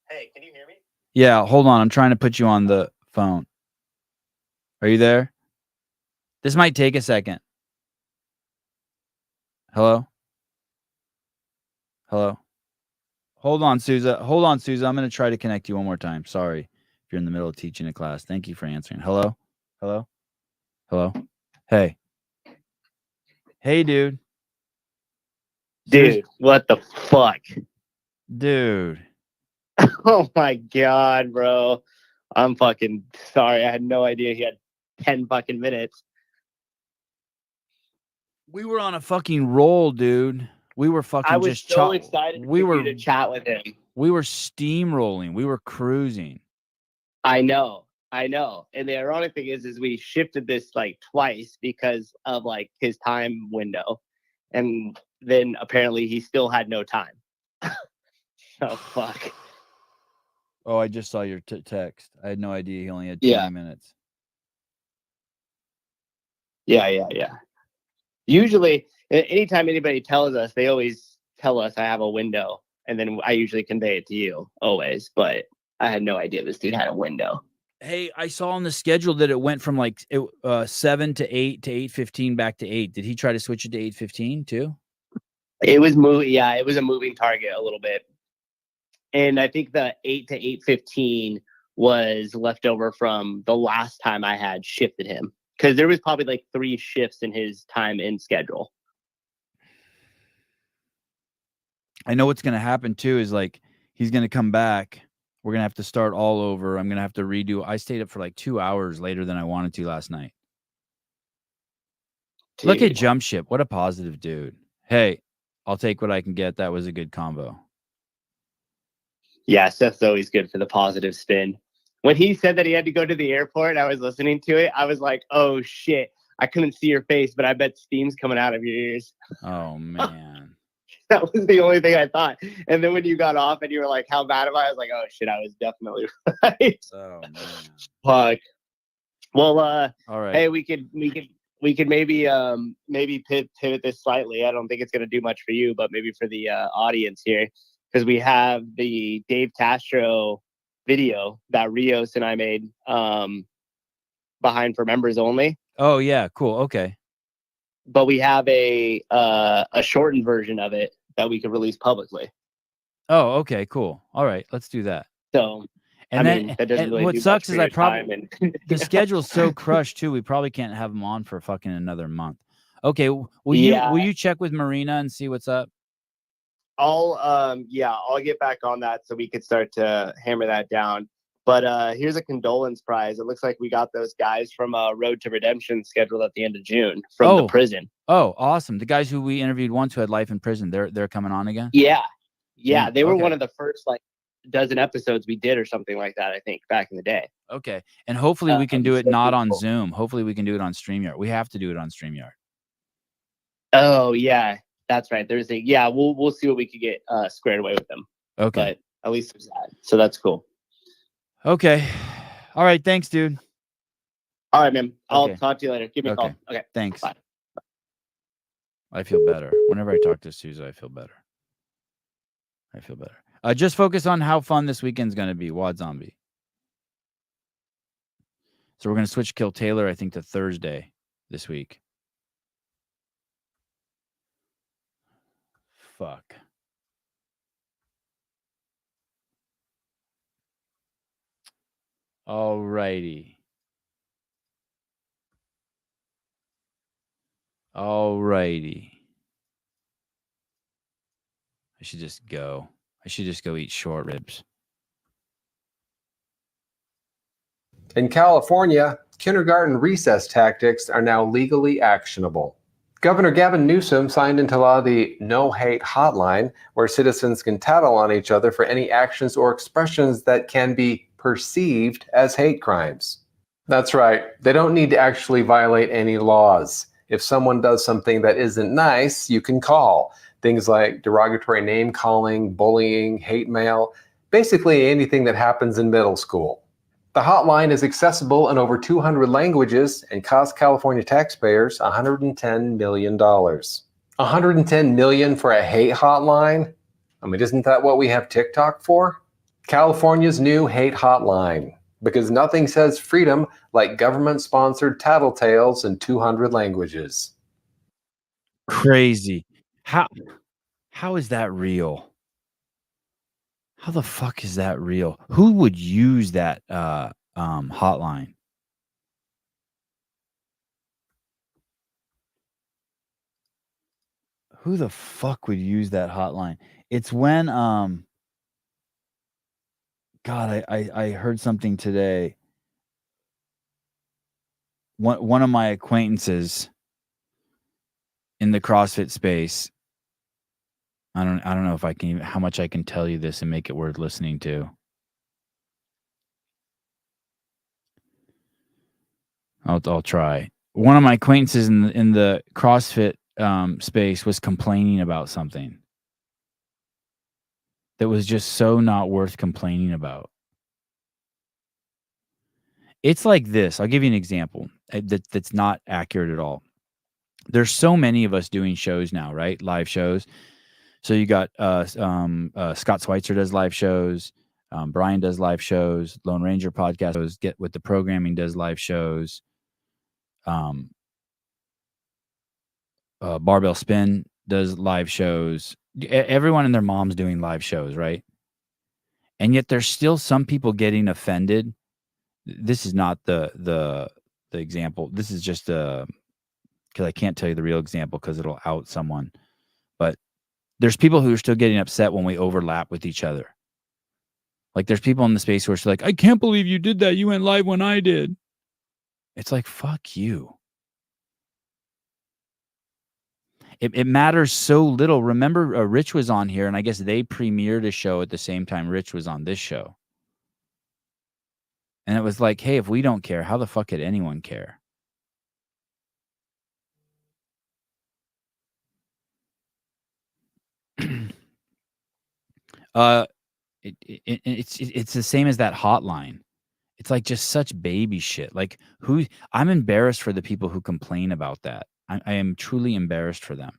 Speaker 3: Hey, can you hear me?
Speaker 1: Yeah, hold on. I'm trying to put you on the phone. Are you there? This might take a second. Hello? Hello? Hold on, Souza. I'm going to try to connect you one more time. Sorry if you're in the middle of teaching a class. Thank you for answering. Hello? Hello? Hello? Hey. Hey, dude.
Speaker 3: Dude, what the fuck?
Speaker 1: Dude.
Speaker 3: Oh my god, bro. I'm fucking sorry. I had no idea he had 10 fucking minutes.
Speaker 1: We were on a fucking roll, dude. We were fucking
Speaker 3: I was
Speaker 1: just
Speaker 3: so excited for you to chat with him.
Speaker 1: We were steamrolling. We were cruising.
Speaker 3: I know. And the ironic thing is we shifted this like twice because of like his time window. And then apparently he still had no time. Oh, fuck.
Speaker 1: Oh, I just saw your text. I had no idea he only had 20 minutes.
Speaker 3: Yeah. Usually, anytime anybody tells us, they always tell us I have a window. And then I usually convey it to you, always. But I had no idea this dude had a window.
Speaker 1: Hey, I saw on the schedule that it went from like 7 to 8 to 8:15 back to 8. Did he try to switch it to 8:15 too?
Speaker 3: It was it was a moving target a little bit. And I think the 8 to 8:15 was left over from the last time I had shifted him. Because there was probably like 3 shifts in his time in schedule.
Speaker 1: I know what's going to happen too is like he's going to come back. We're going to have to start all over. I'm going to have to redo. I stayed up for like 2 hours later than I wanted to last night. Dude. Look at Jump Ship. What a positive dude. Hey, I'll take what I can get. That was a good combo.
Speaker 3: Yeah, Seth's always good for the positive spin. When he said that he had to go to the airport, I was listening to it. I was like, oh, shit. I couldn't see your face, but I bet steam's coming out of your ears.
Speaker 1: Oh, man.
Speaker 3: That was the only thing I thought. And then when you got off and you were like, how bad am I? I was like, oh, shit, I was definitely right.
Speaker 1: Oh, man.
Speaker 3: Fuck. Well,
Speaker 1: all right.
Speaker 3: Hey, we could maybe pivot this slightly. I don't think it's going to do much for you, but maybe for the audience here. Because we have the Dave Castro video that Rios and I made behind for members only.
Speaker 1: Oh, yeah. Cool. Okay.
Speaker 3: But we have a shortened version of it that we could release publicly.
Speaker 1: Oh, okay. Cool. All right. Let's do that.
Speaker 3: So,
Speaker 1: and that doesn't really what sucks is I probably the schedule's so crushed too. We probably can't have them on for fucking another month. Okay. Will you check with Marina and see what's up?
Speaker 3: I'll get back on that so we could start to hammer that down. But here's a condolence prize. It looks like we got those guys from Road to Redemption scheduled at the end of June from the prison.
Speaker 1: Oh, awesome. The guys who we interviewed once who had life in prison, they're coming on again?
Speaker 3: Yeah. They were one of the first like dozen episodes we did or something like that, I think, back in the day.
Speaker 1: Okay. And hopefully we can do it not on Zoom. Hopefully we can do it on StreamYard. We have to do it on StreamYard.
Speaker 3: Oh, yeah. That's right. We'll see what we could get squared away with them.
Speaker 1: Okay.
Speaker 3: But at least there's that. So that's cool.
Speaker 1: Okay. All right. Thanks, dude.
Speaker 3: All right, man. I'll talk to you later. Give me a call. Okay.
Speaker 1: Thanks.
Speaker 3: Bye.
Speaker 1: I feel better. Whenever I talk to Sousa, I feel better. Just focus on how fun this weekend's going to be, Wad Zombie. So we're going to switch Kill Taylor, I think, to Thursday this week. Fuck. Alrighty. I should just go eat short ribs.
Speaker 4: In California, kindergarten recess tactics are now legally actionable. Governor Gavin Newsom signed into law the No Hate Hotline, where citizens can tattle on each other for any actions or expressions that can be perceived as hate crimes. That's right, they don't need to actually violate any laws. If someone does something that isn't nice, you can call. Things like derogatory name calling, bullying, hate mail, basically anything that happens in middle school. The hotline is accessible in over 200 languages and costs California taxpayers $110 million. $110 million for a hate hotline? I mean, isn't that what we have TikTok for? California's new hate hotline. Because nothing says freedom like government-sponsored tattletales in 200 languages.
Speaker 1: Crazy. How is that real? How the fuck is that real? Who would use that hotline? Who the fuck would use that hotline? It's when God, I heard something today. One of my acquaintances in the CrossFit space. I don't know if I can how much I can tell you this and make it worth listening to. I'll try. One of my acquaintances in the CrossFit space was complaining about something that was just so not worth complaining about. It's like this. I'll give you an example that's not accurate at all. There's so many of us doing shows now, right? Live shows. So you got Scott Schweitzer does live shows. Brian does live shows. Lone Ranger podcast Get With The Programming does live shows. Barbell Spin does live shows. Everyone and their mom's doing live shows, right? And yet there's still some people getting offended. This is not the example. This is just because I can't tell you the real example because it'll out someone. But there's people who are still getting upset when we overlap with each other. Like there's people in the space who are like, I can't believe you did that. You went live when I did. It's like, fuck you. It matters so little. Remember, Rich was on here, and I guess they premiered a show at the same time Rich was on this show. And it was like, hey, if we don't care, how the fuck could anyone care? It's the same as that hotline. It's like just such baby shit. Like I'm embarrassed for the people who complain about that. I am truly embarrassed for them.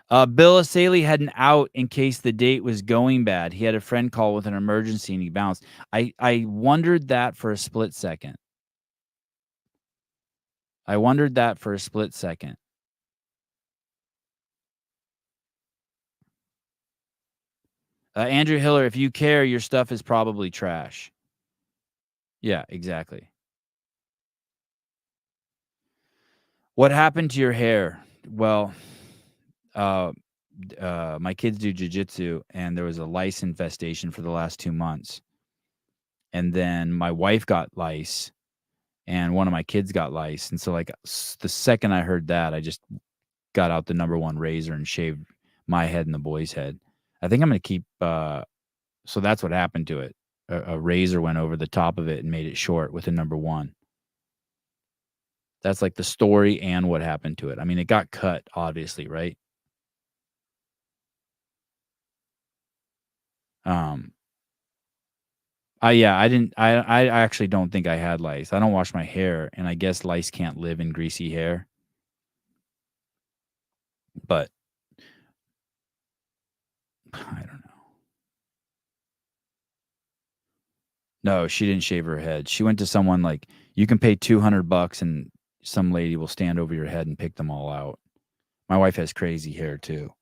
Speaker 1: Bill Essayli had an out in case the date was going bad. He had a friend call with an emergency and he bounced. I wondered that for a split second. Andrew Hiller, if you care, your stuff is probably trash. Yeah, exactly. What happened to your hair? Well, my kids do jiu-jitsu, and there was a lice infestation for the last 2 months. And then my wife got lice, and one of my kids got lice. And so, like, the second I heard that, I just got out the #1 razor and shaved my head and the boy's head. I think I'm going to keep... so that's what happened to it. A razor went over the top of it and made it short with a #1. That's like the story and what happened to it. I mean, it got cut, obviously, right? Yeah, I actually don't think I had lice. I don't wash my hair, and I guess lice can't live in greasy hair. But I don't know. No, she didn't shave her head. She went to someone like, you can pay $200 and some lady will stand over your head and pick them all out. My wife has crazy hair too.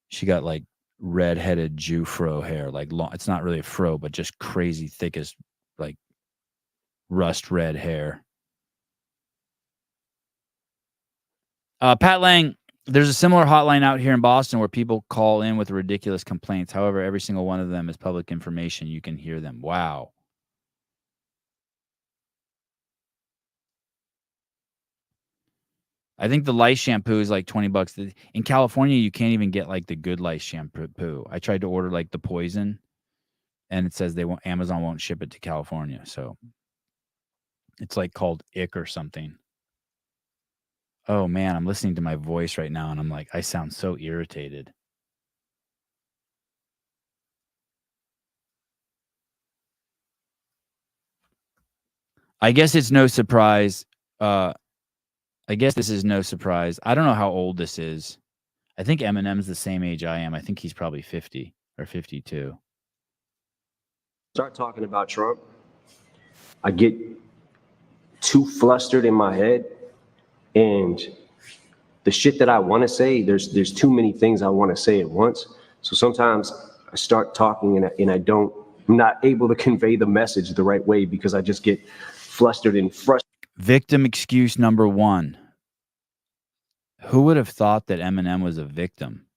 Speaker 1: She got like red-headed Jew fro hair, like long. It's not really a fro, but just crazy thickest, like rust red hair. Pat Lang, there's a similar hotline out here in Boston where people call in with ridiculous complaints. However, every single one of them is public information. You can hear them. Wow. I think the lice shampoo is like $20. In California, you can't even get like the good lice shampoo. I tried to order like the poison, and it says Amazon won't ship it to California. So it's like called ick or something. Oh man, I'm listening to my voice right now and I'm like, I sound so irritated. I guess it's no surprise. I guess this is no surprise. I don't know how old this is. I think Eminem's the same age I am. I think he's probably 50 or 52.
Speaker 5: Start talking about Trump, I get too flustered in my head, and the shit that I want to say, there's too many things I want to say at once. So sometimes I start talking and I'm not able to convey the message the right way because I just get flustered and frustrated.
Speaker 1: Victim excuse number 1. Who would have thought that Eminem was a victim?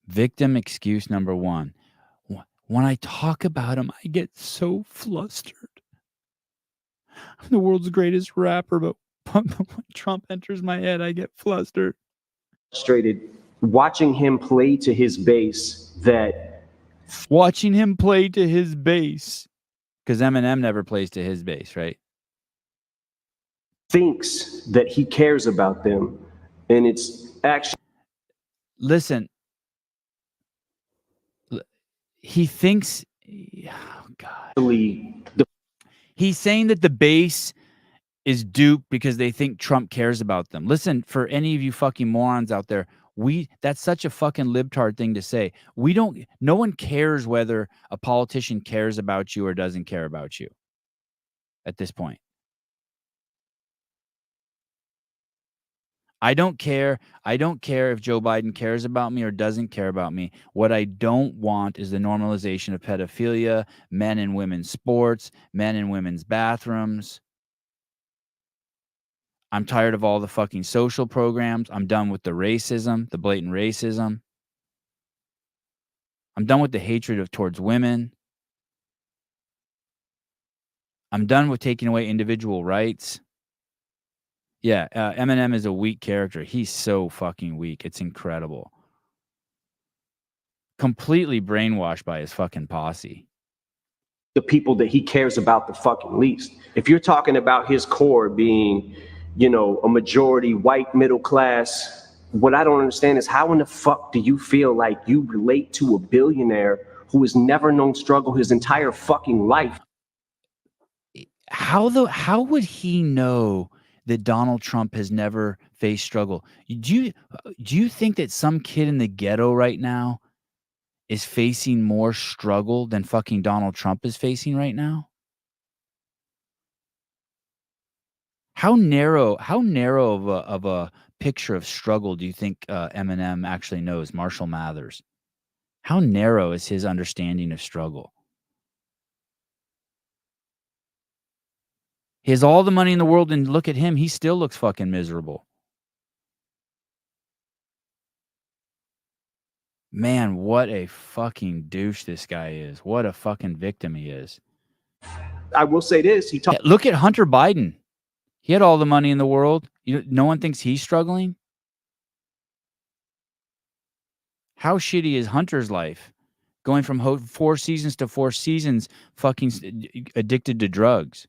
Speaker 1: Victim excuse number 1. When I talk about him, I get so flustered. I'm the world's greatest rapper, but when Trump enters my head, I get flustered.
Speaker 5: Frustrated watching him play to his base
Speaker 1: Watching him play to his base. Because Eminem never plays to his base, right?
Speaker 5: thinks that he cares about them, and it's actually...
Speaker 1: Listen. He thinks, oh God. He's saying that the base is duped because they think Trump cares about them. Listen, for any of you fucking morons out there, that's such a fucking libtard thing to say. No one cares whether a politician cares about you or doesn't care about you at this point. I don't care. I don't care if Joe Biden cares about me or doesn't care about me. What I don't want is the normalization of pedophilia, men and women's sports, men and women's bathrooms. I'm tired of all the fucking social programs. I'm done with the racism, the blatant racism. I'm done with the hatred towards women. I'm done with taking away individual rights. Yeah, Eminem is a weak character. He's so fucking weak. It's incredible. Completely brainwashed by his fucking posse.
Speaker 5: The people that he cares about the fucking least. If you're talking about his core being, a majority white middle class, what I don't understand is how in the fuck do you feel like you relate to a billionaire who has never known struggle his entire fucking life?
Speaker 1: How would he know that Donald Trump has never faced struggle? Do you think that some kid in the ghetto right now is facing more struggle than fucking Donald Trump is facing right now? How narrow of a picture of struggle do you think Eminem actually knows, Marshall Mathers? How narrow is his understanding of struggle? He has all the money in the world, and look at him. He still looks fucking miserable. Man, what a fucking douche this guy is. What a fucking victim he is.
Speaker 5: I will say this.
Speaker 1: Look at Hunter Biden. He had all the money in the world. No one thinks he's struggling. How shitty is Hunter's life? Going from 4 seasons to 4 seasons, fucking addicted to drugs.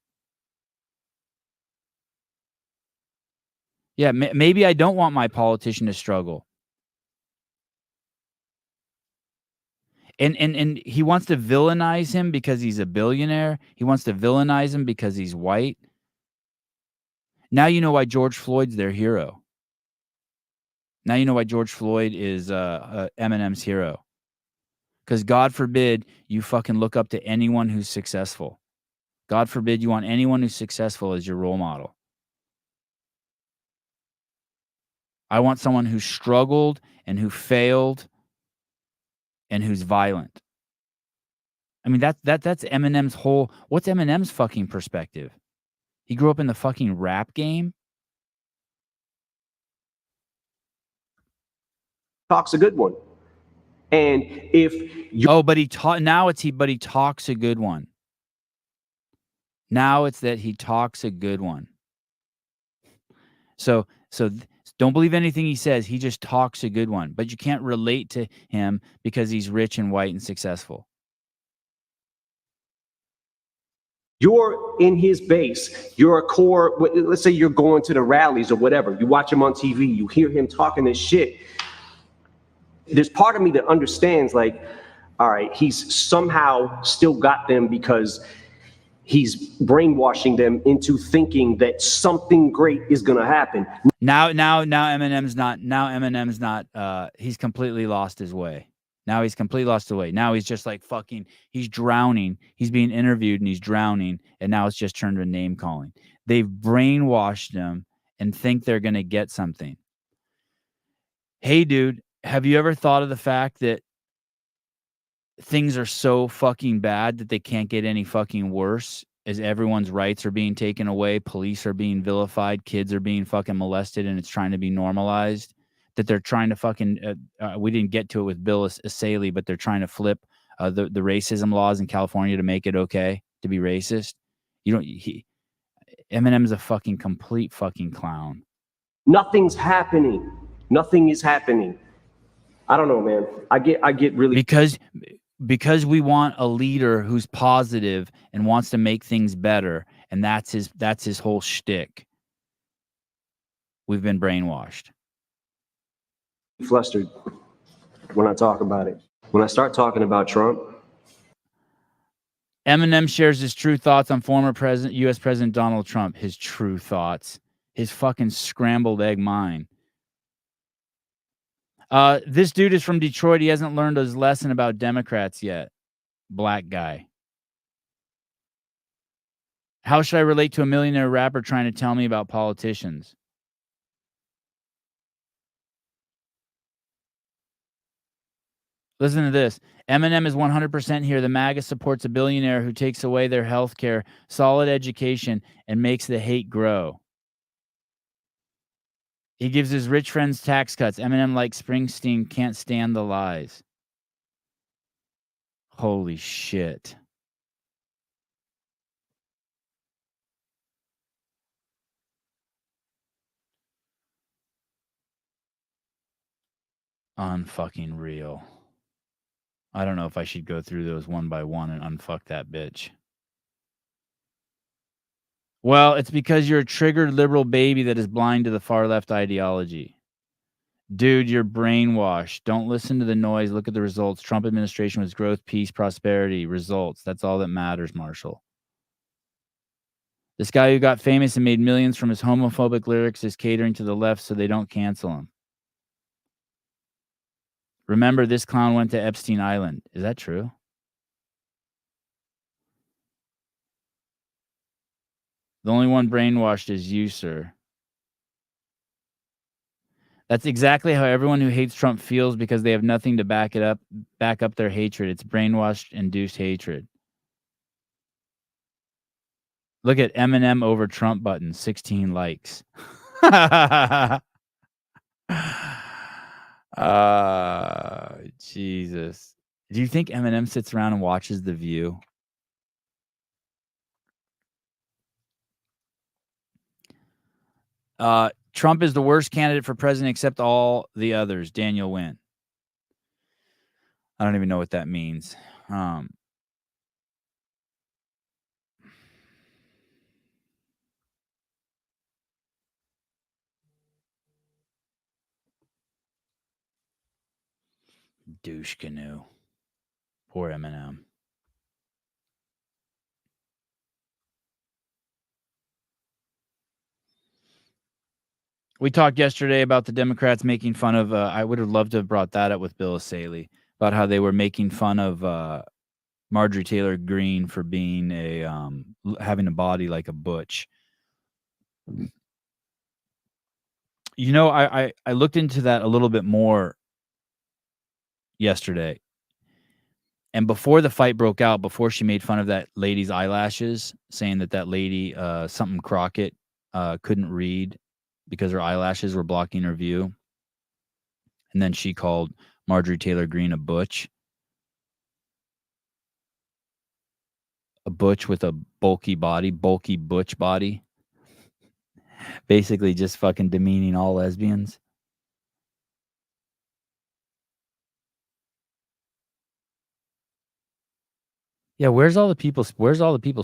Speaker 1: Yeah, maybe I don't want my politician to struggle. And he wants to villainize him because he's a billionaire. He wants to villainize him because he's white. Now you know why George Floyd's their hero. Now you know why George Floyd is Eminem's hero. Because God forbid you fucking look up to anyone who's successful. God forbid you want anyone who's successful as your role model. I want someone who struggled and who failed and who's violent. I mean, that's Eminem's whole... What's Eminem's fucking perspective? He grew up in the fucking rap game?
Speaker 5: Talk's a good one. And if you
Speaker 1: Oh, but he talks a good one. Now it's that he talks a good one. So don't believe anything he says. He just talks a good one. But you can't relate to him because he's rich and white and successful.
Speaker 5: you're in his base, you're a core, let's say you're going to the rallies or whatever, you watch him on TV, you hear him talking this shit. There's part of me that understands, like, all right, he's somehow still got them because he's brainwashing them into thinking that something great is going to happen.
Speaker 1: Now Eminem's not, he's completely lost his way. Now he's completely lost his way. Now he's just like fucking, he's drowning. He's being interviewed and he's drowning. And now it's just turned to name calling. They've brainwashed him and think they're going to get something. Hey, dude, have you ever thought of the fact that things are so fucking bad that they can't get any fucking worse as everyone's rights are being taken away, police are being vilified, kids are being fucking molested, and it's trying to be normalized? That they're trying to fucking, we didn't get to it with Bill Essayli, but they're trying to flip the racism laws in California to make it okay to be racist. Eminem's a fucking complete fucking clown.
Speaker 5: Nothing's happening. Nothing is happening. I don't know, man. I get really...
Speaker 1: Because we want a leader who's positive and wants to make things better, and that's his whole shtick. We've been brainwashed.
Speaker 5: Flustered when I talk about it. When I start talking about Trump,
Speaker 1: Eminem shares his true thoughts on former U.S. President Donald Trump. His true thoughts. His fucking scrambled egg mind. This dude is from Detroit. He hasn't learned his lesson about Democrats yet. Black guy. How should I relate to a millionaire rapper trying to tell me about politicians? Listen to this. Eminem is 100% here. The MAGA supports a billionaire who takes away their health care, solid education, and makes the hate grow. He gives his rich friends tax cuts. Eminem, like Springsteen, can't stand the lies. Holy shit. Unfucking real. I don't know if I should go through those one by one and unfuck that bitch. Well, it's because you're a triggered liberal baby that is blind to the far left ideology. Dude, you're brainwashed. Don't listen to the noise. Look at the results. Trump administration was growth, peace, prosperity, results. That's all that matters, Marshall. This guy who got famous and made millions from his homophobic lyrics is catering to the left so they don't cancel him. Remember, this clown went to Epstein Island. Is that true? The only one brainwashed is you, sir. That's exactly how everyone who hates Trump feels because they have nothing to back up their hatred. It's brainwashed, induced hatred. Look at Eminem over Trump button, 16 likes. Jesus. Do you think Eminem sits around and watches The View? Trump is the worst candidate for president except all the others. Daniel Wynn. I don't even know what that means. Douche canoe. Poor Eminem. We talked yesterday about the Democrats making fun of, I would have loved to have brought that up with Bill Essayli, about how they were making fun of Marjorie Taylor Greene for being having a body like a butch. You know, I looked into that a little bit more yesterday. And before the fight broke out, before she made fun of that lady's eyelashes, saying that lady, something Crockett, couldn't read because her eyelashes were blocking her view. And then she called Marjorie Taylor Greene a butch. A butch with a bulky body, bulky butch body. Basically just fucking demeaning all lesbians. Yeah, where's all the people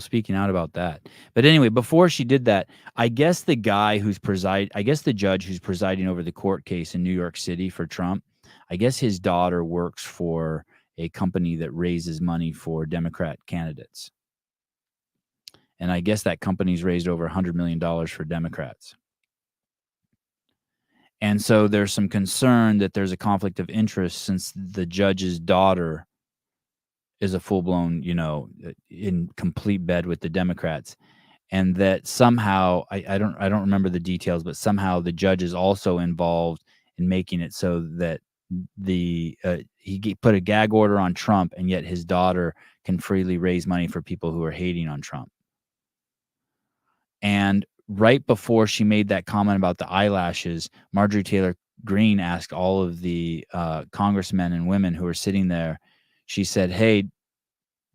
Speaker 1: speaking out about that? But anyway, before she did that, I guess the judge who's presiding over the court case in New York City for Trump, I guess his daughter works for a company that raises money for Democrat candidates. And I guess that company's raised over $100 million for Democrats. And so there's some concern that there's a conflict of interest since the judge's daughter is a full-blown, in complete bed with the Democrats. And that somehow, I don't remember the details, but somehow the judge is also involved in making it so that he put a gag order on Trump, and yet his daughter can freely raise money for people who are hating on Trump. And right before she made that comment about the eyelashes, Marjorie Taylor Greene asked all of the congressmen and women who were sitting there, she said, "Hey,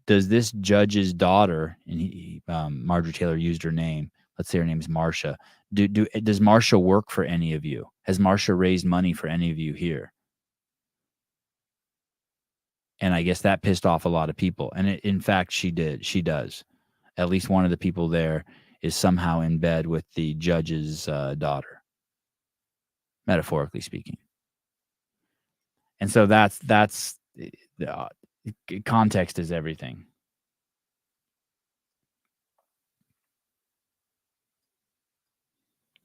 Speaker 1: does this judge's daughter," and Marjorie Taylor used her name, let's say her name is Marsha, does Marsha work for any of you? Has Marsha raised money for any of you here? And I guess that pissed off a lot of people. And in fact, she does. At least one of the people there is somehow in bed with the judge's daughter, metaphorically speaking. And so that's context is everything.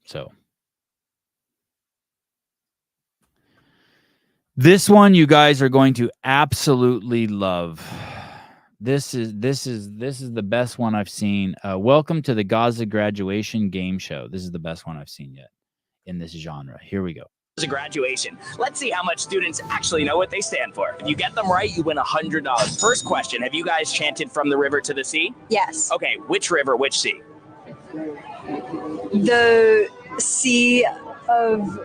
Speaker 1: So this one you guys are going to absolutely love. This is the best one I've seen. Welcome to the Gaza graduation game show. This is the best one I've seen yet in this genre. Here we go.
Speaker 6: A graduation. Let's see how much students actually know what they stand for. If you get them right, you win $100. First question, have you guys chanted from the river to the sea?
Speaker 7: Yes.
Speaker 6: Okay, which river, which sea?
Speaker 7: The Sea of...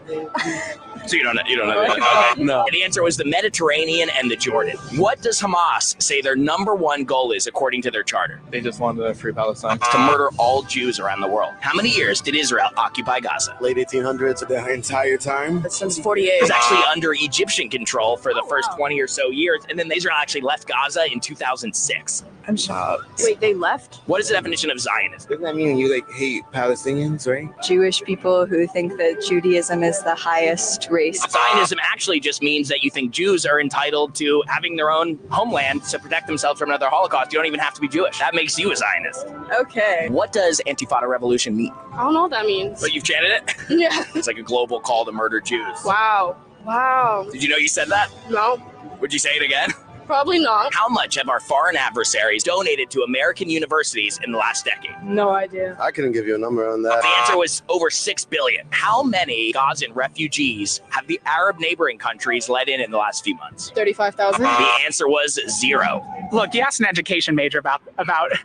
Speaker 6: So you don't know that? Okay.
Speaker 2: No.
Speaker 6: The answer was the Mediterranean and the Jordan. What does Hamas say their number one goal is according to their charter?
Speaker 8: They just wanted to free Palestine.
Speaker 6: To murder all Jews around the world. How many years did Israel occupy Gaza?
Speaker 9: Late 1800s, the entire time.
Speaker 7: Since
Speaker 6: It
Speaker 7: 48.
Speaker 6: was actually under Egyptian control for the first 20 or so years, and then Israel actually left Gaza in 2006.
Speaker 9: I'm shocked.
Speaker 7: Wait, they left?
Speaker 6: What is the definition of Zionism?
Speaker 9: Doesn't that mean you hate Palestinians, right?
Speaker 7: Jewish people who think that Judaism is the highest race.
Speaker 6: Zionism actually just means that you think Jews are entitled to having their own homeland to protect themselves from another Holocaust. You don't even have to be Jewish. That makes you a Zionist.
Speaker 7: Okay.
Speaker 6: What does Antifada revolution mean?
Speaker 10: I don't know what that means.
Speaker 6: But you've chanted it?
Speaker 10: Yeah.
Speaker 6: It's like a global call to murder Jews.
Speaker 10: Wow. Wow.
Speaker 6: Did you know you said that?
Speaker 10: No,
Speaker 6: Would you say it again?
Speaker 10: probably not.
Speaker 6: How much have our foreign adversaries donated to American universities in the last decade?
Speaker 10: No idea.
Speaker 9: I couldn't give you a number on that.
Speaker 6: The answer was over $6 billion. How many Gazan refugees have the Arab neighboring countries let in the last few months?
Speaker 10: 35,000.
Speaker 6: The answer was 0.
Speaker 11: Look, you asked an education major about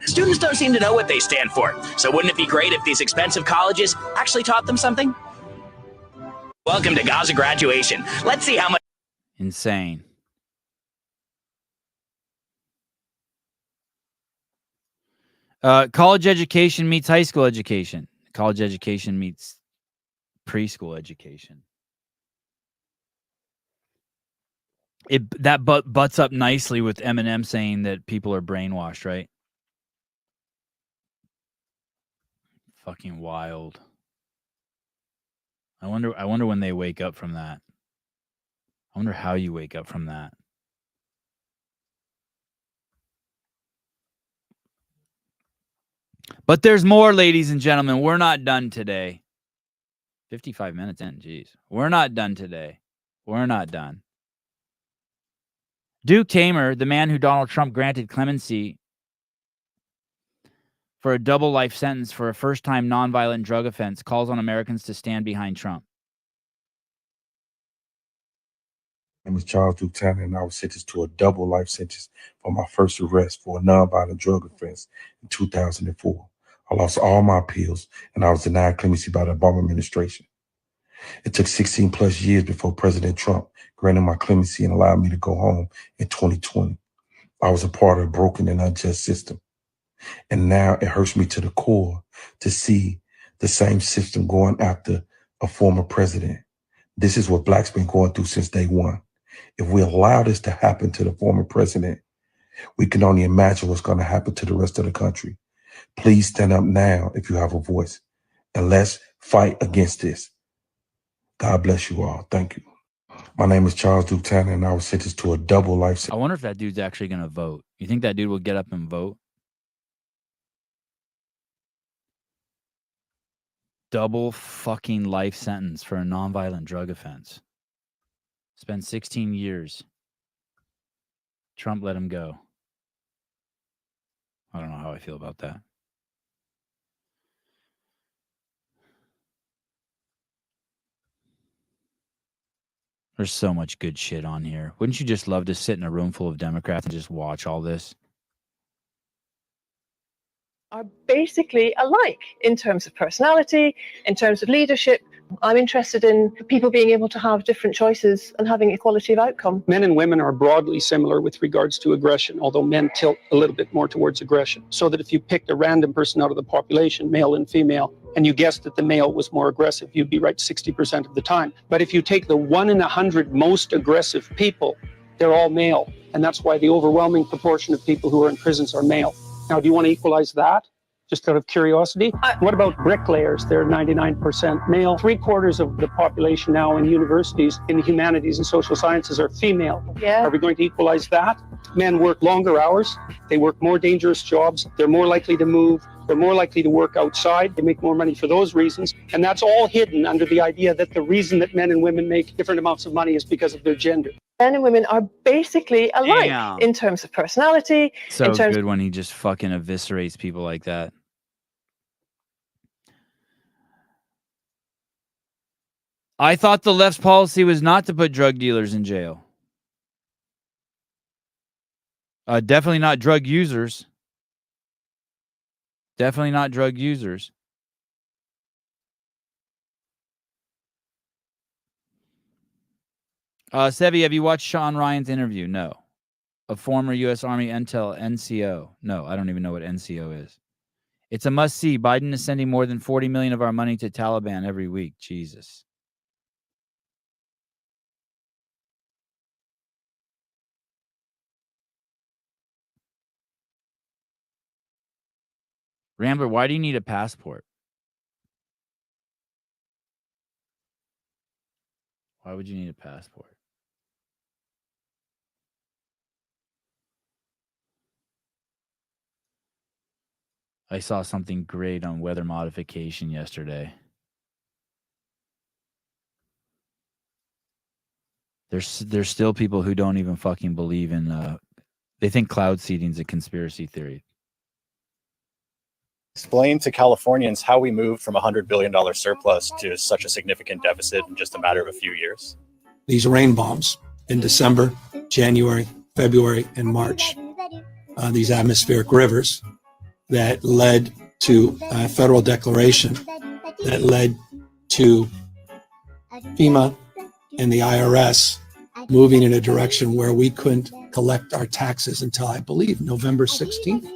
Speaker 6: Students don't seem to know what they stand for. So wouldn't it be great if these expensive colleges actually taught them something? Welcome to Gaza graduation. Let's see how much.
Speaker 1: Insane. College education meets high school education. College education meets preschool education. That butts up nicely with Eminem saying that people are brainwashed, right? Fucking wild. I wonder when they wake up from that. I wonder how you wake up from that. But there's more, ladies and gentlemen. We're not done today. 55 minutes in, jeez. We're not done today. We're not done. Duke Tamer, the man who Donald Trump granted clemency for a double life sentence for a first-time nonviolent drug offense, calls on Americans to stand behind Trump.
Speaker 8: My name is Charles Duke Tanner, and I was sentenced to a double life sentence for my first arrest for a nonviolent drug offense in 2004. I lost all my appeals, and I was denied clemency by the Obama administration. It took 16 plus years before President Trump granted my clemency and allowed me to go home in 2020. I was a part of a broken and unjust system. And now it hurts me to the core to see the same system going after a former president. This is what Blacks been going through since day one. If we allow this to happen to the former president, we can only imagine what's going to happen to the rest of the country. Please stand up now if you have a voice, and let's fight against this. God bless you all. Thank you. My name is Charles Duke Tanner, and I was sentenced to a double life sentence.
Speaker 1: I wonder if that dude's actually going to vote. You think that dude will get up and vote? Double fucking life sentence for a nonviolent drug offense. Spent 16 years. Trump let him go. I don't know how I feel about that. There's so much good shit on here. Wouldn't you just love to sit in a room full of Democrats and just watch all this?
Speaker 12: Are basically alike in terms of personality, in terms of leadership. I'm interested in people being able to have different choices and having equality of outcome.
Speaker 13: Men and women are broadly similar with regards to aggression, although men tilt a little bit more towards aggression. So that if you picked a random person out of the population, male and female, and you guessed that the male was more aggressive, you'd be right 60% of the time. But if you take the 1 in 100 most aggressive people, they're all male. And that's why the overwhelming proportion of people who are in prisons are male. Now, do you want to equalize that? Just out of curiosity. What about bricklayers? They're 99% male. 3/4 of the population now in universities in the humanities and social sciences are female.
Speaker 12: Yeah.
Speaker 13: Are we going to equalize that? Men work longer hours. They work more dangerous jobs. They're more likely to move. They're more likely to work outside. They make more money for those reasons. And that's all hidden under the idea that the reason that men and women make different amounts of money is because of their gender.
Speaker 12: Men and women are basically alike in terms of personality.
Speaker 1: So
Speaker 12: in terms
Speaker 1: good when he just fucking eviscerates people like that. I thought the left's policy was not to put drug dealers in jail. Definitely not drug users. Definitely not drug users. Sevi, have you watched Sean Ryan's interview? No. A former U.S. Army Intel NCO. No, I don't even know what NCO is. It's a must-see. Biden is sending more than $40 million of our money to Taliban every week. Jesus. Rambler, why do you need a passport? Why would you need a passport? I saw something great on weather modification yesterday. There's still people who don't even fucking believe in they think cloud seeding is a conspiracy theory.
Speaker 14: Explain to Californians how we moved from a $100 billion surplus to such a significant deficit in just a matter of a few years.
Speaker 15: These rain bombs in December, January, February, and March, these atmospheric rivers that led to a federal declaration that led to FEMA and the IRS moving in a direction where we couldn't collect our taxes until, I believe, November 16th.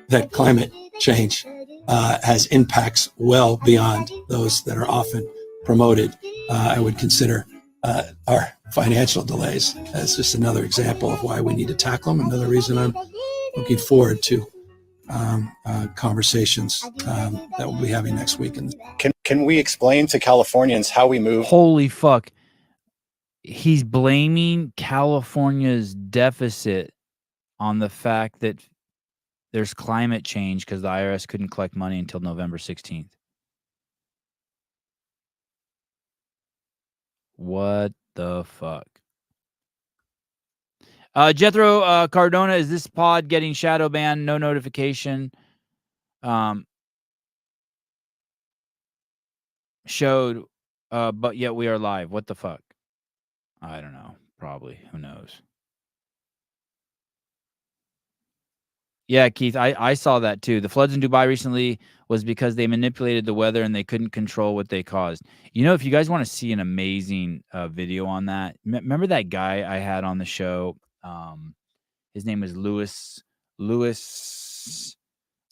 Speaker 15: That climate change has impacts well beyond those that are often promoted. I would consider our financial delays as just another example of why we need to tackle them. Another reason I'm looking forward to conversations that we'll be having next week.
Speaker 14: Can we explain to Californians how we moved?
Speaker 1: Holy fuck. He's blaming California's deficit on the fact that there's climate change because the IRS couldn't collect money until November 16th. What the fuck? Jethro Cardona, is this pod getting shadow banned? No notification. Showed, but yet we are live. What the fuck? I don't know. Probably. Who knows? Yeah, Keith, I saw that too. The floods in Dubai recently was because they manipulated the weather and they couldn't control what they caused. You know, if you guys want to see an amazing video on that, remember that guy I had on the show? His name was Lewis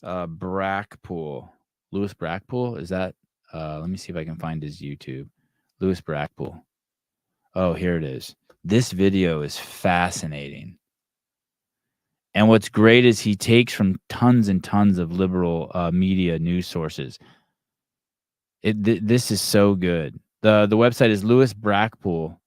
Speaker 1: Brackpool. Lewis Brackpool? Is that? Let me see if I can find his YouTube. Lewis Brackpool. Oh, here it is. This video is fascinating. And what's great is he takes from tons and tons of liberal media news sources. This is so good. The website is Lewis Brackpool.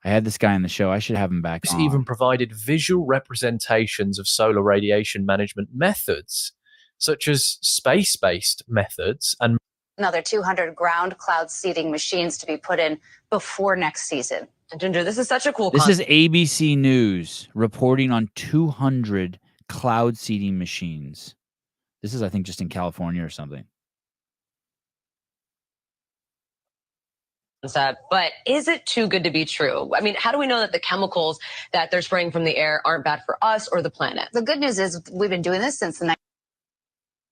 Speaker 1: I had this guy on the show. I should have him back on.
Speaker 16: Even provided visual representations of solar radiation management methods, such as space-based methods and
Speaker 17: another 200 ground cloud seeding machines to be put in before next season. And Ginger, this is such a cool
Speaker 1: This is ABC News reporting on 200 cloud seeding machines. This is, I think, just in California or something.
Speaker 18: But is it too good to be true? I mean, how do we know that the chemicals that they're spraying from the air aren't bad for us or the planet?
Speaker 17: The good news is we've been doing this since the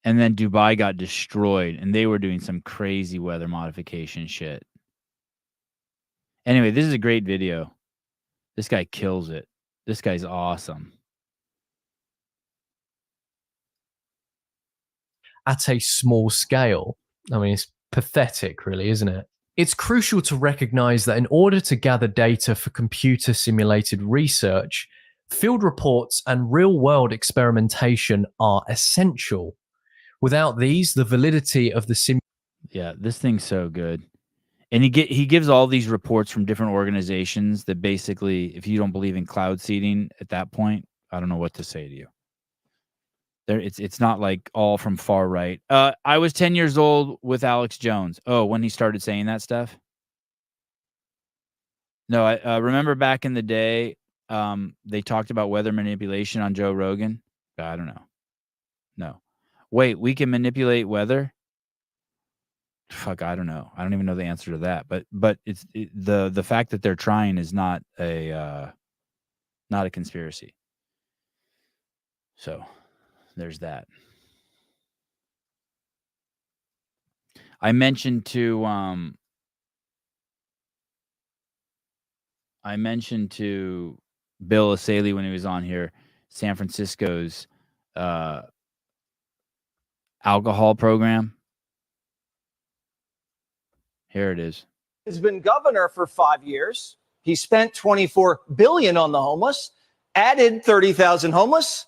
Speaker 1: And then Dubai got destroyed, and they were doing some crazy weather modification shit. Anyway, this is a great video. This guy kills it. This guy's awesome.
Speaker 16: at a small scale. I mean, it's pathetic, really, isn't it? It's crucial to recognize that in order to gather data for computer simulated research, field reports and real-world experimentation are essential. Without these, the validity of the
Speaker 1: Yeah, this thing's so good. And he gives all these reports from different organizations that basically, if you don't believe in cloud seeding at that point, I don't know what to say to you. It's not like all from far right. I was 10 years old with Alex Jones. Oh, when he started saying that stuff? No, I remember back in the day, they talked about weather manipulation on Joe Rogan. I don't know. No. Wait, we can manipulate weather? Fuck, I don't know. I don't even know the answer to that. But it's the fact that they're trying is not a conspiracy. So there's that. I mentioned to Bill Essayli when he was on here, San Francisco's alcohol program. Here it is.
Speaker 19: Has been governor for 5 years. He spent $24 billion on the homeless, added 30,000 homeless,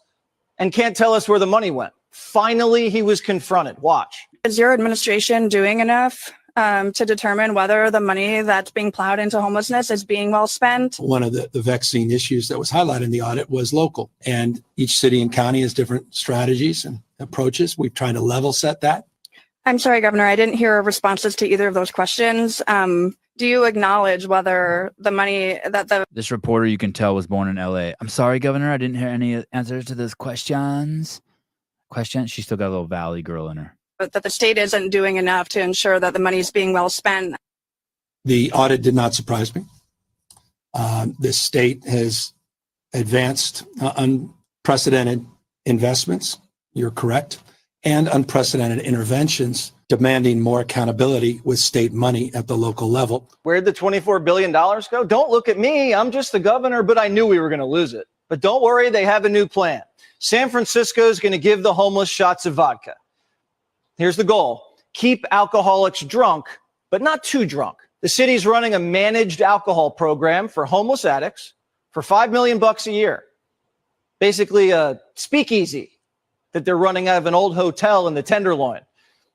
Speaker 19: and can't tell us where the money went. Finally, he was confronted. Watch.
Speaker 10: Is your administration doing enough to determine whether the money that's being plowed into homelessness is being well spent?
Speaker 15: One of the vexing issues that was highlighted in the audit was local, and each city and county has different strategies and approaches. We've tried to level set that.
Speaker 10: I'm sorry, Governor, I didn't hear responses to either of those questions. Do you acknowledge whether the money that
Speaker 1: This reporter, you can tell, was born in LA. I'm sorry, Governor, I didn't hear any answers to those questions. She still got a little Valley girl in her.
Speaker 10: that the state isn't doing enough to ensure that the money is being well spent?
Speaker 15: The audit did not surprise me. The state has advanced unprecedented investments, you're correct, and unprecedented interventions demanding more accountability with state money at the local level.
Speaker 19: Where'd the $24 billion go? Don't look at me. I'm just the governor, but I knew we were going to lose it. But don't worry, they have a new plan. San Francisco is going to give the homeless shots of vodka. Here's the goal. Keep alcoholics drunk, but not too drunk. The city's running a managed alcohol program for homeless addicts for $5 million a year. Basically a speakeasy that they're running out of an old hotel in the Tenderloin,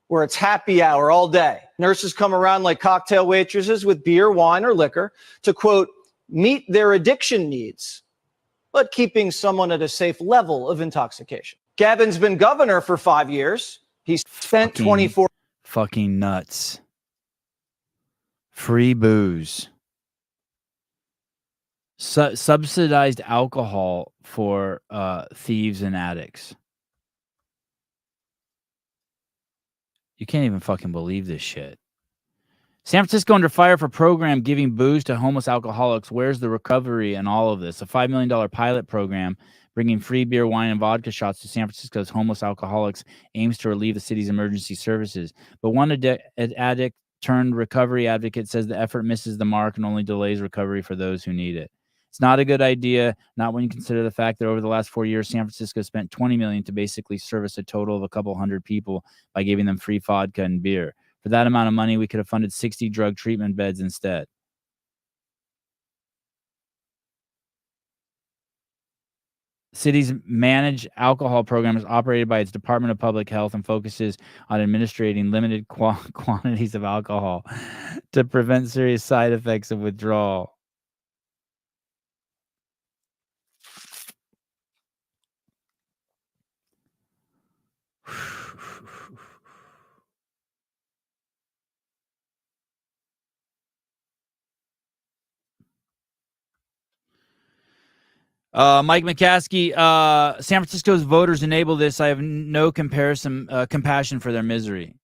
Speaker 19: where it's happy hour all day. Nurses come around like cocktail waitresses with beer, wine, or liquor to, quote, meet their addiction needs. but keeping someone at a safe level of intoxication. Gavin's been governor for 5 years. He's spent 24
Speaker 1: fucking nuts. Free booze. Subsidized alcohol for thieves and addicts. You can't even fucking believe this shit. San Francisco under fire for program giving booze to homeless alcoholics. Where's the recovery in all of this? A $5 million pilot program bringing free beer, wine, and vodka shots to San Francisco's homeless alcoholics aims to relieve the city's emergency services. But one addict turned recovery advocate says the effort misses the mark and only delays recovery for those who need it. It's not a good idea, not when you consider the fact that over the last 4 years, San Francisco spent $20 million to basically service a total of a couple hundred people by giving them free vodka and beer. For that amount of money, we could have funded 60 drug treatment beds instead. The city's managed alcohol program is operated by its Department of Public Health and focuses on administering limited quantities of alcohol to prevent serious side effects of withdrawal. Mike McCaskey, San Francisco's voters enable this. I have no compassion for their misery.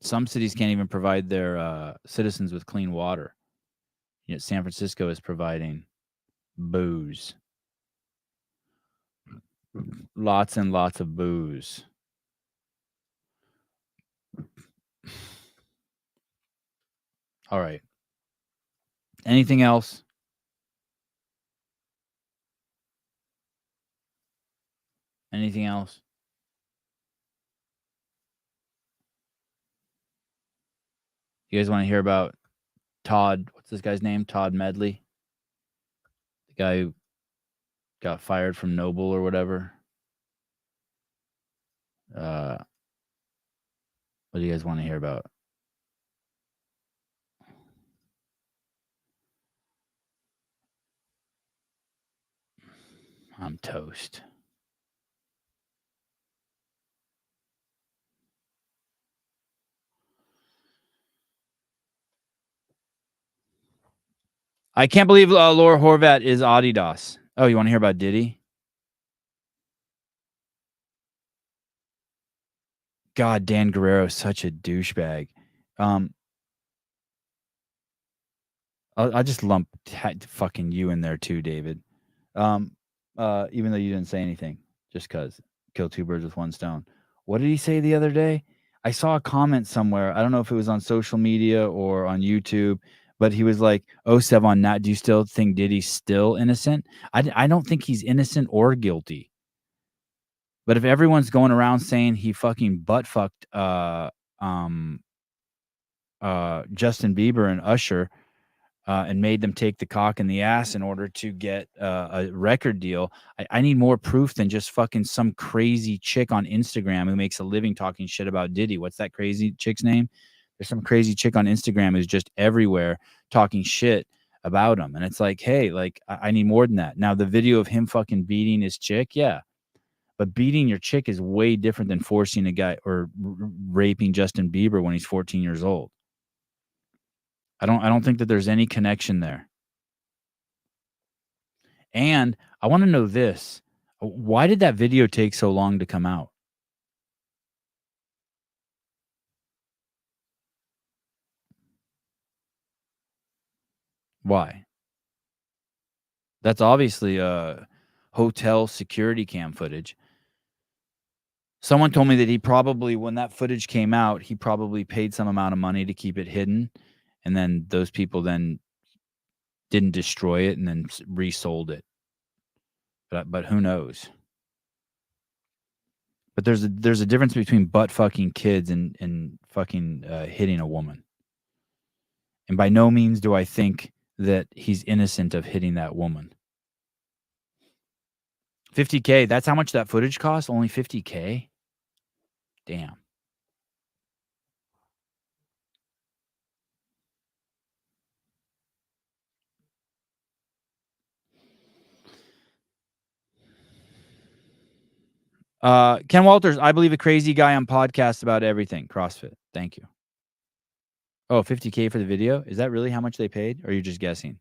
Speaker 1: Some cities can't even provide their citizens with clean water. Yet San Francisco is providing booze. Lots and lots of booze. All right. Anything else? Anything else? You guys want to hear about Todd? What's this guy's name? Todd Medley? The guy who got fired from Noble or whatever. What do you guys want to hear about? I'm toast. I can't believe Laura Horvat is Adidas. Oh, you want to hear about Diddy? God, Dan Guerrero is such a douchebag. I'll just lump fucking you in there too, David. Even though you didn't say anything, just because kill two birds with one stone. What did he say the other day? I saw a comment somewhere. I don't know if it was on social media or on YouTube, but he was like, "Oh, Sevon, now do you still think Diddy's still innocent?" I don't think he's innocent or guilty. But if everyone's going around saying he fucking butt fucked Justin Bieber and Usher and made them take the cock in the ass in order to get a record deal, I need more proof than just fucking some crazy chick on Instagram who makes a living talking shit about Diddy. What's that crazy chick's name? There's some crazy chick on Instagram who's just everywhere talking shit about him. And it's like, hey, like, I need more than that. Now, the video of him fucking beating his chick, yeah. But beating your chick is way different than forcing a guy or raping Justin Bieber when he's 14 years old. I don't think that there's any connection there. And I want to know this. Why did that video take so long to come out? Why? That's obviously hotel security cam footage. Someone told me that he probably, when that footage came out, he probably paid some amount of money to keep it hidden. And then those people then didn't destroy it and then resold it. But who knows? But there's a difference between butt fucking kids and fucking hitting a woman. And by no means do I think that he's innocent of hitting that woman. $50K, that's how much that footage cost? Only $50K? Damn. Ken Walters, I believe a crazy guy on podcasts about everything. CrossFit. Thank you. Oh, $50K for the video? Is that really how much they paid? Or are you just guessing?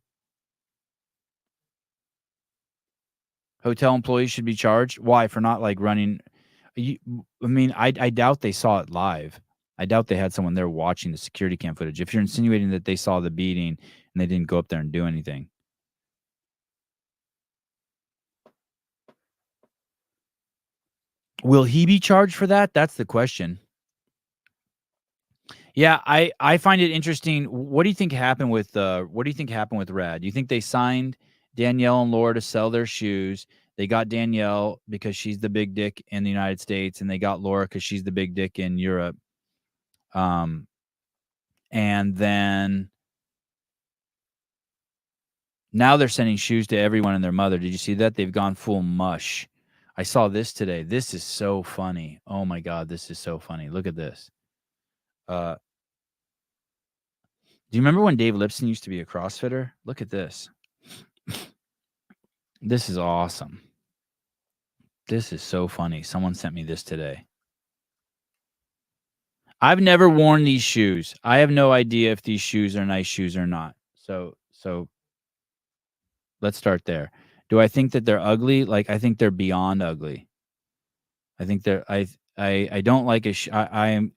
Speaker 1: Hotel employees should be charged. Why? For not like running. I mean, I doubt they saw it live. I doubt they had someone there watching the security cam footage. If you're insinuating that they saw the beating and they didn't go up there and do anything. Will he be charged for that? That's the question. Yeah, I find it interesting. What do you think happened with Rad? Do you think they signed Danielle and Laura to sell their shoes? They got Danielle because she's the big dick in the United States, and they got Laura because she's the big dick in Europe. And then now they're sending shoes to everyone and their mother. Did you see that? They've gone full mush. I saw this today. This is so funny. Oh my God, this is so funny. Look at this. Do you remember when Dave Lipson used to be a CrossFitter? Look at this. This is awesome. This is so funny. Someone sent me this today. I've never worn these shoes. I have no idea if these shoes are nice shoes or not. So let's start there. Do I think that they're ugly? Like, I think they're beyond ugly. I think they're, I don't like a I am,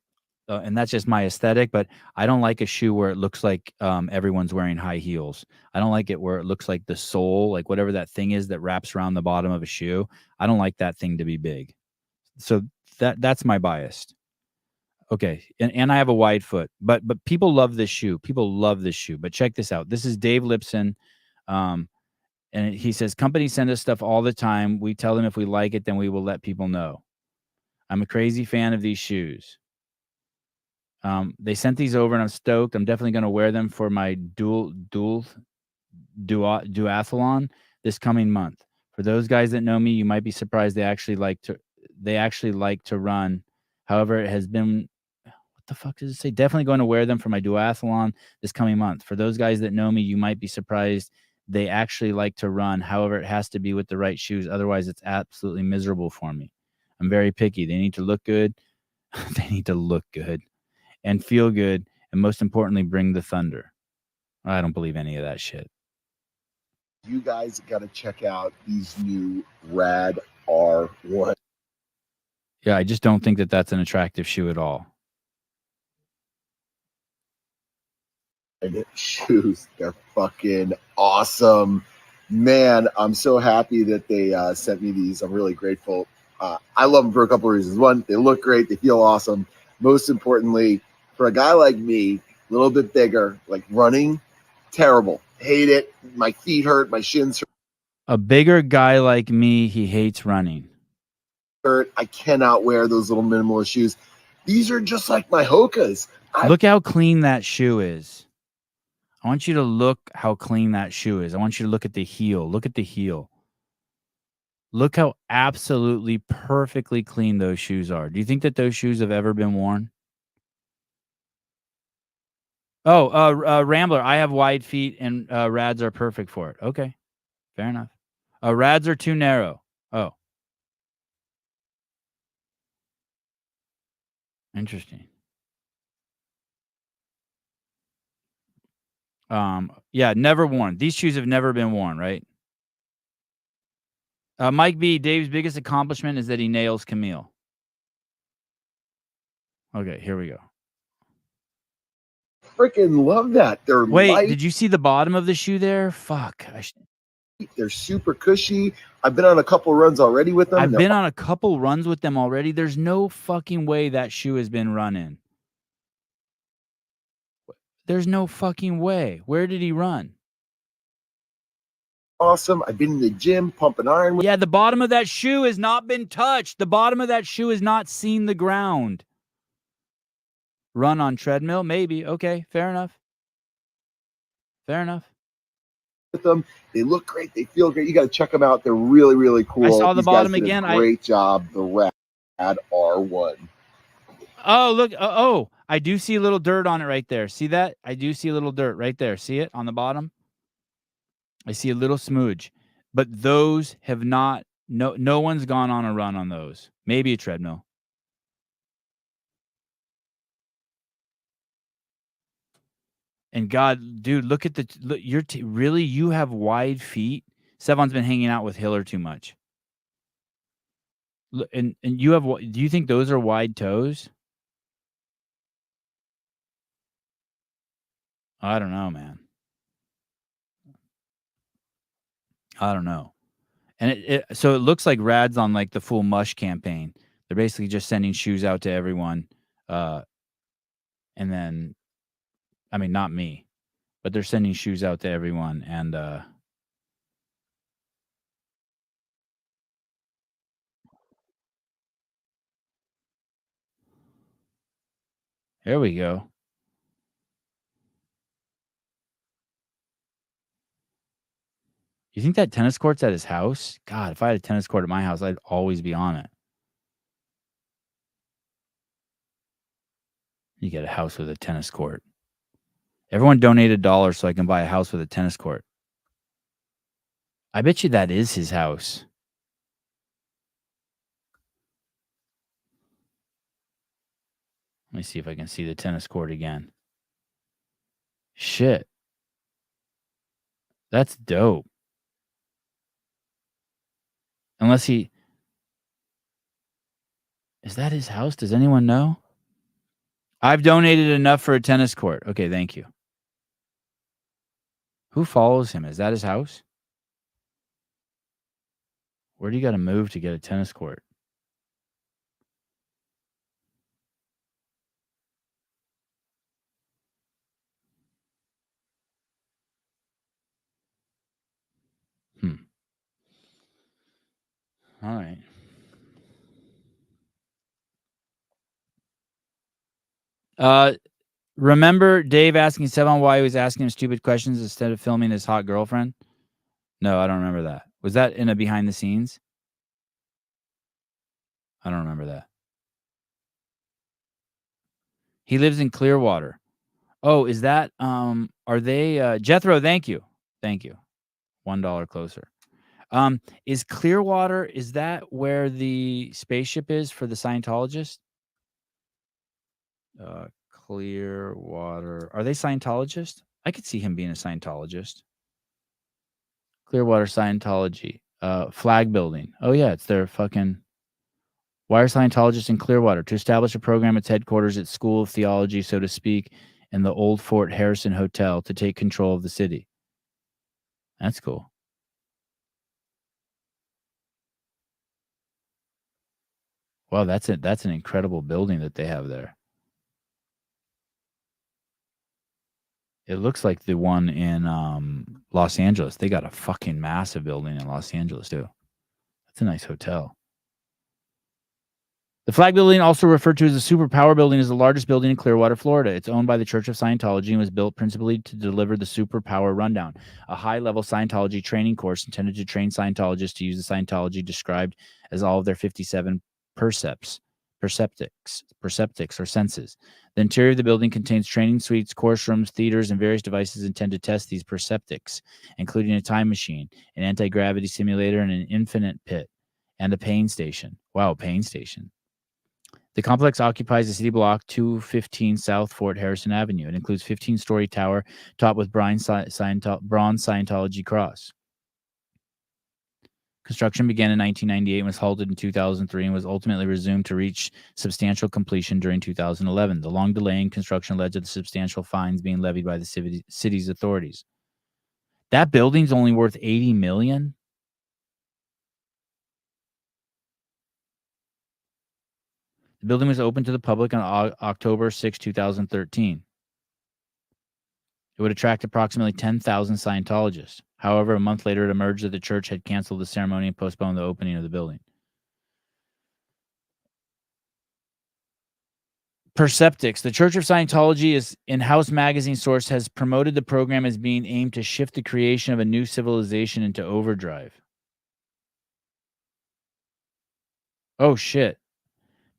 Speaker 1: and that's just my aesthetic, but I don't like a shoe where it looks like everyone's wearing high heels. I don't like it where it looks like the sole, like whatever that thing is that wraps around the bottom of a shoe. I don't like that thing to be big. So that's my bias. Okay, and I have a wide foot, but people love this shoe. People love this shoe. But check this out. This is Dave Lipson, and he says companies send us stuff all the time. We tell them if we like it, then we will let people know. I'm a crazy fan of these shoes. They sent these over, and I'm stoked. I'm definitely going to wear them for my duathlon this coming month. For those guys that know me, you might be surprised they actually like to run. However, it has been, what the fuck does it say? Definitely going to wear them for my duathlon this coming month. For those guys that know me, you might be surprised they actually like to run. However, it has to be with the right shoes. Otherwise, it's absolutely miserable for me. I'm very picky. They need to look good. They need to look good and feel good. And most importantly, bring the thunder. I don't believe any of that shit.
Speaker 20: You guys got to check out these new Rad R1.
Speaker 1: Yeah, I just don't think that that's an attractive shoe at all.
Speaker 20: Shoes, they're fucking awesome. Man, I'm so happy that they sent me these. I'm really grateful. I love them for a couple of reasons. One, they look great. They feel awesome. Most importantly, for a guy like me, a little bit bigger, like running, terrible. Hate it. My feet hurt. My shins
Speaker 1: A bigger guy like me, he hates running.
Speaker 20: hurt. I cannot wear those little minimalist shoes. These are just like my Hokas.
Speaker 1: Look how clean that shoe is. I want you to look how clean that shoe is. I want you to look at the heel. Look at the heel. Look how absolutely perfectly clean those shoes are. Do you think that those shoes have ever been worn? Oh, Rambler, I have wide feet and Rads are perfect for it. Okay, fair enough. Rads are too narrow. Oh. Interesting. Yeah, never worn. These shoes have never been worn, right? Mike B, Dave's biggest accomplishment is that he nails Camille. Okay, here we go.
Speaker 20: Freaking love that. They're light.
Speaker 1: Did you see the bottom of the shoe there? Fuck.
Speaker 20: They're super cushy. I've been on a couple runs already with them.
Speaker 1: I've been on a couple runs with them already. There's no fucking way that shoe has been run in. There's no fucking way. Where did he run?
Speaker 20: Awesome. I've been in the gym pumping iron.
Speaker 1: Yeah, the bottom of that shoe has not been touched. The bottom of that shoe has not seen the ground. Run on treadmill? Maybe. Okay, fair enough. Fair enough.
Speaker 20: With them, they look great. They feel great. You got to check them out. They're really, really cool.
Speaker 1: I saw the
Speaker 20: These
Speaker 1: bottom
Speaker 20: guys did
Speaker 1: again.
Speaker 20: A great job. The Rad R1.
Speaker 1: Oh, look. Oh, I do see a little dirt on it right there. See that? I do see a little dirt right there. See it on the bottom? I see a little smudge. But those have not No one's gone on a run on those. Maybe a treadmill. And God, dude, look at really, you have wide feet. Sevon's been hanging out with Hiller too much. And you have, do you think those are wide toes? I don't know, man. I don't know. And so it looks like Rad's on like the full mush campaign. They're basically just sending shoes out to everyone. And then, I mean, not me, but they're sending shoes out to everyone. And, there we go. You think that tennis court's at his house? God, if I had a tennis court at my house, I'd always be on it. You get a house with a tennis court. Everyone donate $1 so I can buy a house with a tennis court. I bet you that is his house. Let me see if I can see the tennis court again. Shit. That's dope. Unless he... Is that his house? Does anyone know? I've donated enough for a tennis court. Okay, thank you. Who follows him? Is that his house? Where do you got to move to get a tennis court? All right. Remember Dave asking Sevon why he was asking him stupid questions instead of filming his hot girlfriend? No, I don't remember that. Was that in a behind the scenes? I don't remember that. He lives in Clearwater. Oh, is that are they Jethro, thank you. Thank you. $1 closer. Is Clearwater, is that where the spaceship is for the Scientologist? Clearwater. Are they Scientologist? I could see him being a Scientologist. Clearwater Scientology. Flag building. Oh yeah, it's their fucking... Why are Scientologists in Clearwater? To establish a program at its headquarters at School of Theology, so to speak, in the old Fort Harrison Hotel to take control of the city. That's cool. Wow, that's it. That's an incredible building that they have there. It looks like the one in Los Angeles. They got a fucking massive building in Los Angeles too. That's a nice hotel. The Flag Building, also referred to as the Superpower Building, is the largest building in Clearwater, Florida. It's owned by the Church of Scientology and was built principally to deliver the Superpower Rundown, a high-level Scientology training course intended to train Scientologists to use the Scientology described as all of their 57 perceptics or senses. The interior of the building contains training suites, course rooms, theaters, and various devices intended to test these perceptics, including a time machine, an anti-gravity simulator, and an infinite pit, and a pain station. Wow, pain station. The complex occupies the city block 215 South Fort Harrison Avenue. It includes 15-story tower topped with bronze Scientology cross. Construction began in 1998 and was halted in 2003 and was ultimately resumed to reach substantial completion during 2011. The long delay in construction led to the substantial fines being levied by the city's authorities. That building's only worth $80 million? The building was opened to the public on October 6, 2013. It would attract approximately 10,000 Scientologists. However, a month later, it emerged that the church had canceled the ceremony and postponed the opening of the building. Perceptics. The Church of Scientology is in-house magazine source has promoted the program as being aimed to shift the creation of a new civilization into overdrive. Oh, shit.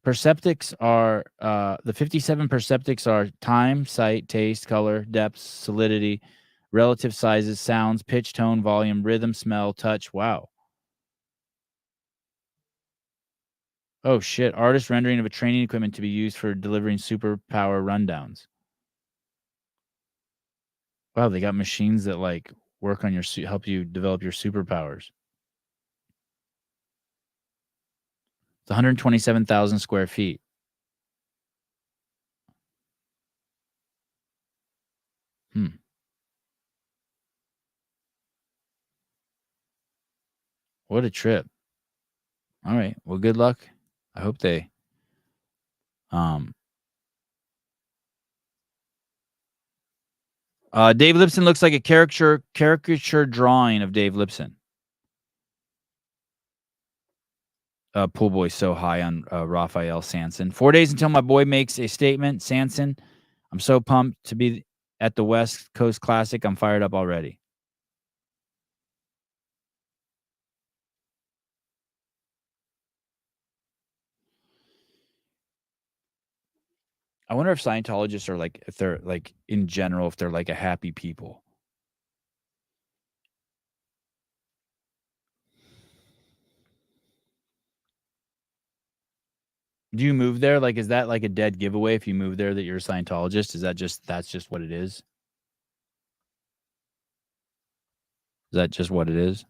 Speaker 1: Perceptics are, the 57 perceptics are time, sight, taste, color, depth, solidity, relative sizes, sounds, pitch, tone, volume, rhythm, smell, touch. Wow. Oh, shit. Artist rendering of a training equipment to be used for delivering superpower rundowns. Wow, they got machines that, like, work on your suit, help you develop your superpowers. It's 127,000 square feet. What a trip. All right. Well, good luck. I hope they Dave Lipson looks like a caricature drawing of Dave Lipson. Pool boy so high on Raphael Sanson. 4 days until my boy makes a statement. Sanson, I'm so pumped to be at the West Coast Classic. I'm fired up already. I wonder if Scientologists are like, if they're like, in general, if they're like a happy people. Do you move there? Like, is that like a dead giveaway if you move there that you're a Scientologist? Is that just, that's just what it is? Is that just what it is?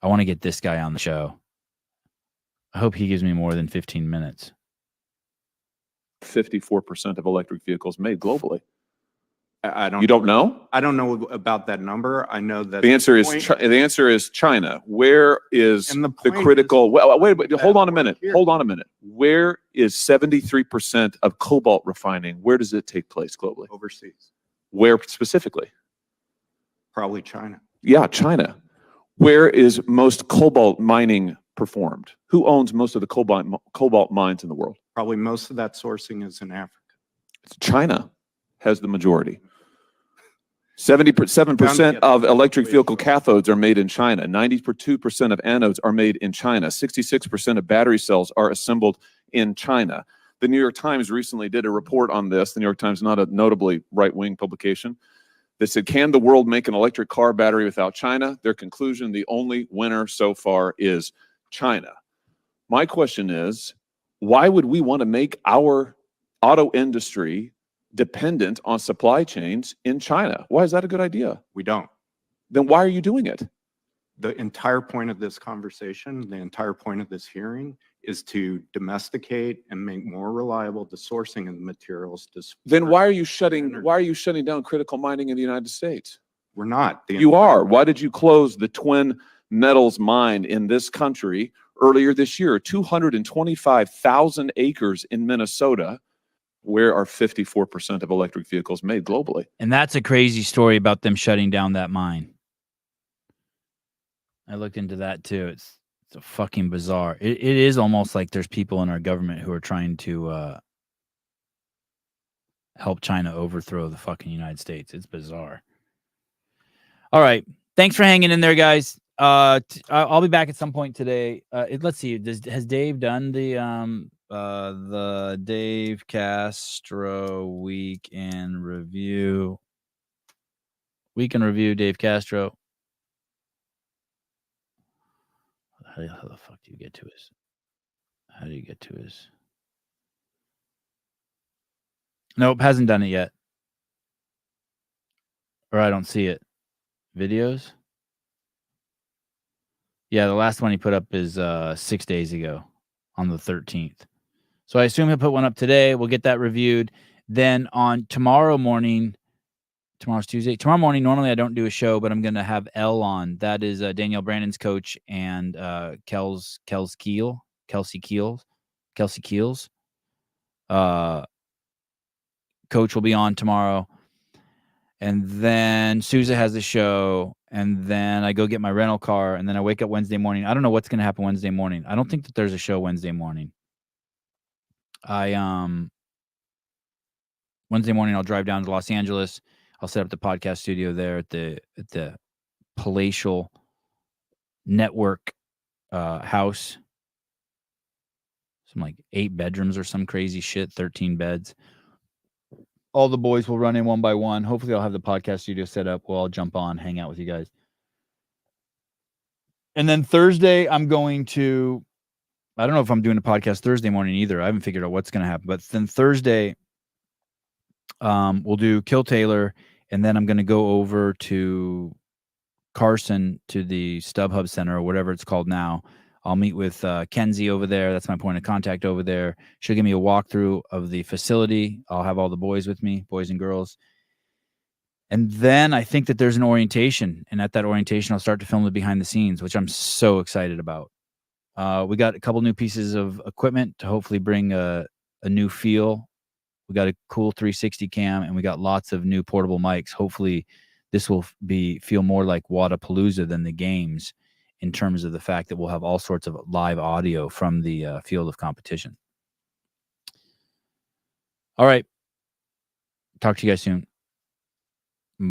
Speaker 1: I want to get this guy on the show. I hope he gives me more than 15 minutes.
Speaker 21: 54% of electric vehicles made globally.
Speaker 22: I don't.
Speaker 21: You don't know?
Speaker 22: I don't know about that number. I know that
Speaker 21: The answer
Speaker 22: point-
Speaker 21: is China. Where is
Speaker 22: And the
Speaker 21: the
Speaker 22: point
Speaker 21: critical? Well, wait, hold on a
Speaker 22: we're
Speaker 21: minute.
Speaker 22: here.
Speaker 21: Hold on a minute. Where is 73% of cobalt refining? Where does it take place globally?
Speaker 22: overseas,
Speaker 21: Where specifically?
Speaker 22: probably China.
Speaker 21: Yeah, China. Where is most cobalt mining performed? Who owns most of the cobalt mines in the world?
Speaker 22: Probably most of that sourcing is in Africa.
Speaker 21: China has the majority. 77% of electric vehicle cathodes are made in China. 92% of anodes are made in China. 66% of battery cells are assembled in China. The New York Times recently did a report on this. The New York Times, not a notably right-wing publication, that said, can the world make an electric car battery without China? Their conclusion, the only winner so far is China. My question is, why would we want to make our auto industry dependent on supply chains in China? Why is that a good idea?
Speaker 22: We don't.
Speaker 21: Then why are you doing it?
Speaker 22: The entire point of this conversation, the entire point of this hearing is to domesticate and make more reliable the sourcing of the materials.
Speaker 21: Then why are you shutting down critical mining in the United States?
Speaker 22: We're not.
Speaker 21: You are. Why did you close the Twin Metals mine in this country earlier this year? 225,000 acres in Minnesota. Where are 54% of electric vehicles made globally?
Speaker 1: And that's a crazy story about them shutting down that mine. I looked into that too. It's a fucking bizarre. It is almost like there's people in our government who are trying to help China overthrow the fucking United States. It's bizarre. All right. Thanks for hanging in there, guys. I'll be back at some point today. Let's see. Has Dave done the Dave Castro week in review? Week in review, Dave Castro. How the fuck do you get to his? How do you get to his? Nope, hasn't done it yet. Or I don't see it. Videos? Yeah, the last one he put up is 6 days ago on the 13th. So I assume he'll put one up today. We'll get that reviewed. Then on tomorrow morning, tomorrow's Tuesday. Tomorrow morning, normally I don't do a show, but I'm going to have Elle on. That is Danielle Brandon's coach and Kelsey Keels. Coach will be on tomorrow. And then Sousa has the show. And then I go get my rental car. And then I wake up Wednesday morning. I don't know what's going to happen Wednesday morning. I don't think that there's a show Wednesday morning. Wednesday morning I'll drive down to Los Angeles. I'll set up the podcast studio there at the palatial network house. Some like 8 bedrooms or some crazy shit, 13 beds. All the boys will run in one by one. Hopefully I'll have the podcast studio set up. We'll all jump on, hang out with you guys. And then Thursday I'm going to I don't know if I'm doing a podcast Thursday morning either. I haven't figured out what's going to happen. But then Thursday, we'll do Kill Taylor, and then I'm going to go over to Carson to the StubHub Center or whatever it's called now. I'll meet with Kenzie over there. That's my point of contact over there. She'll give me a walkthrough of the facility. I'll have all the boys with me, boys and girls. And then I think that there's an orientation. And at that orientation, I'll start to film the behind the scenes, which I'm so excited about. We got a couple new pieces of equipment to hopefully bring a new feel. We got a cool 360 cam, and we got lots of new portable mics. Hopefully this will feel more like Wadapalooza than the games, in terms of the fact that we'll have all sorts of live audio from the field of competition. All right. Talk to you guys soon.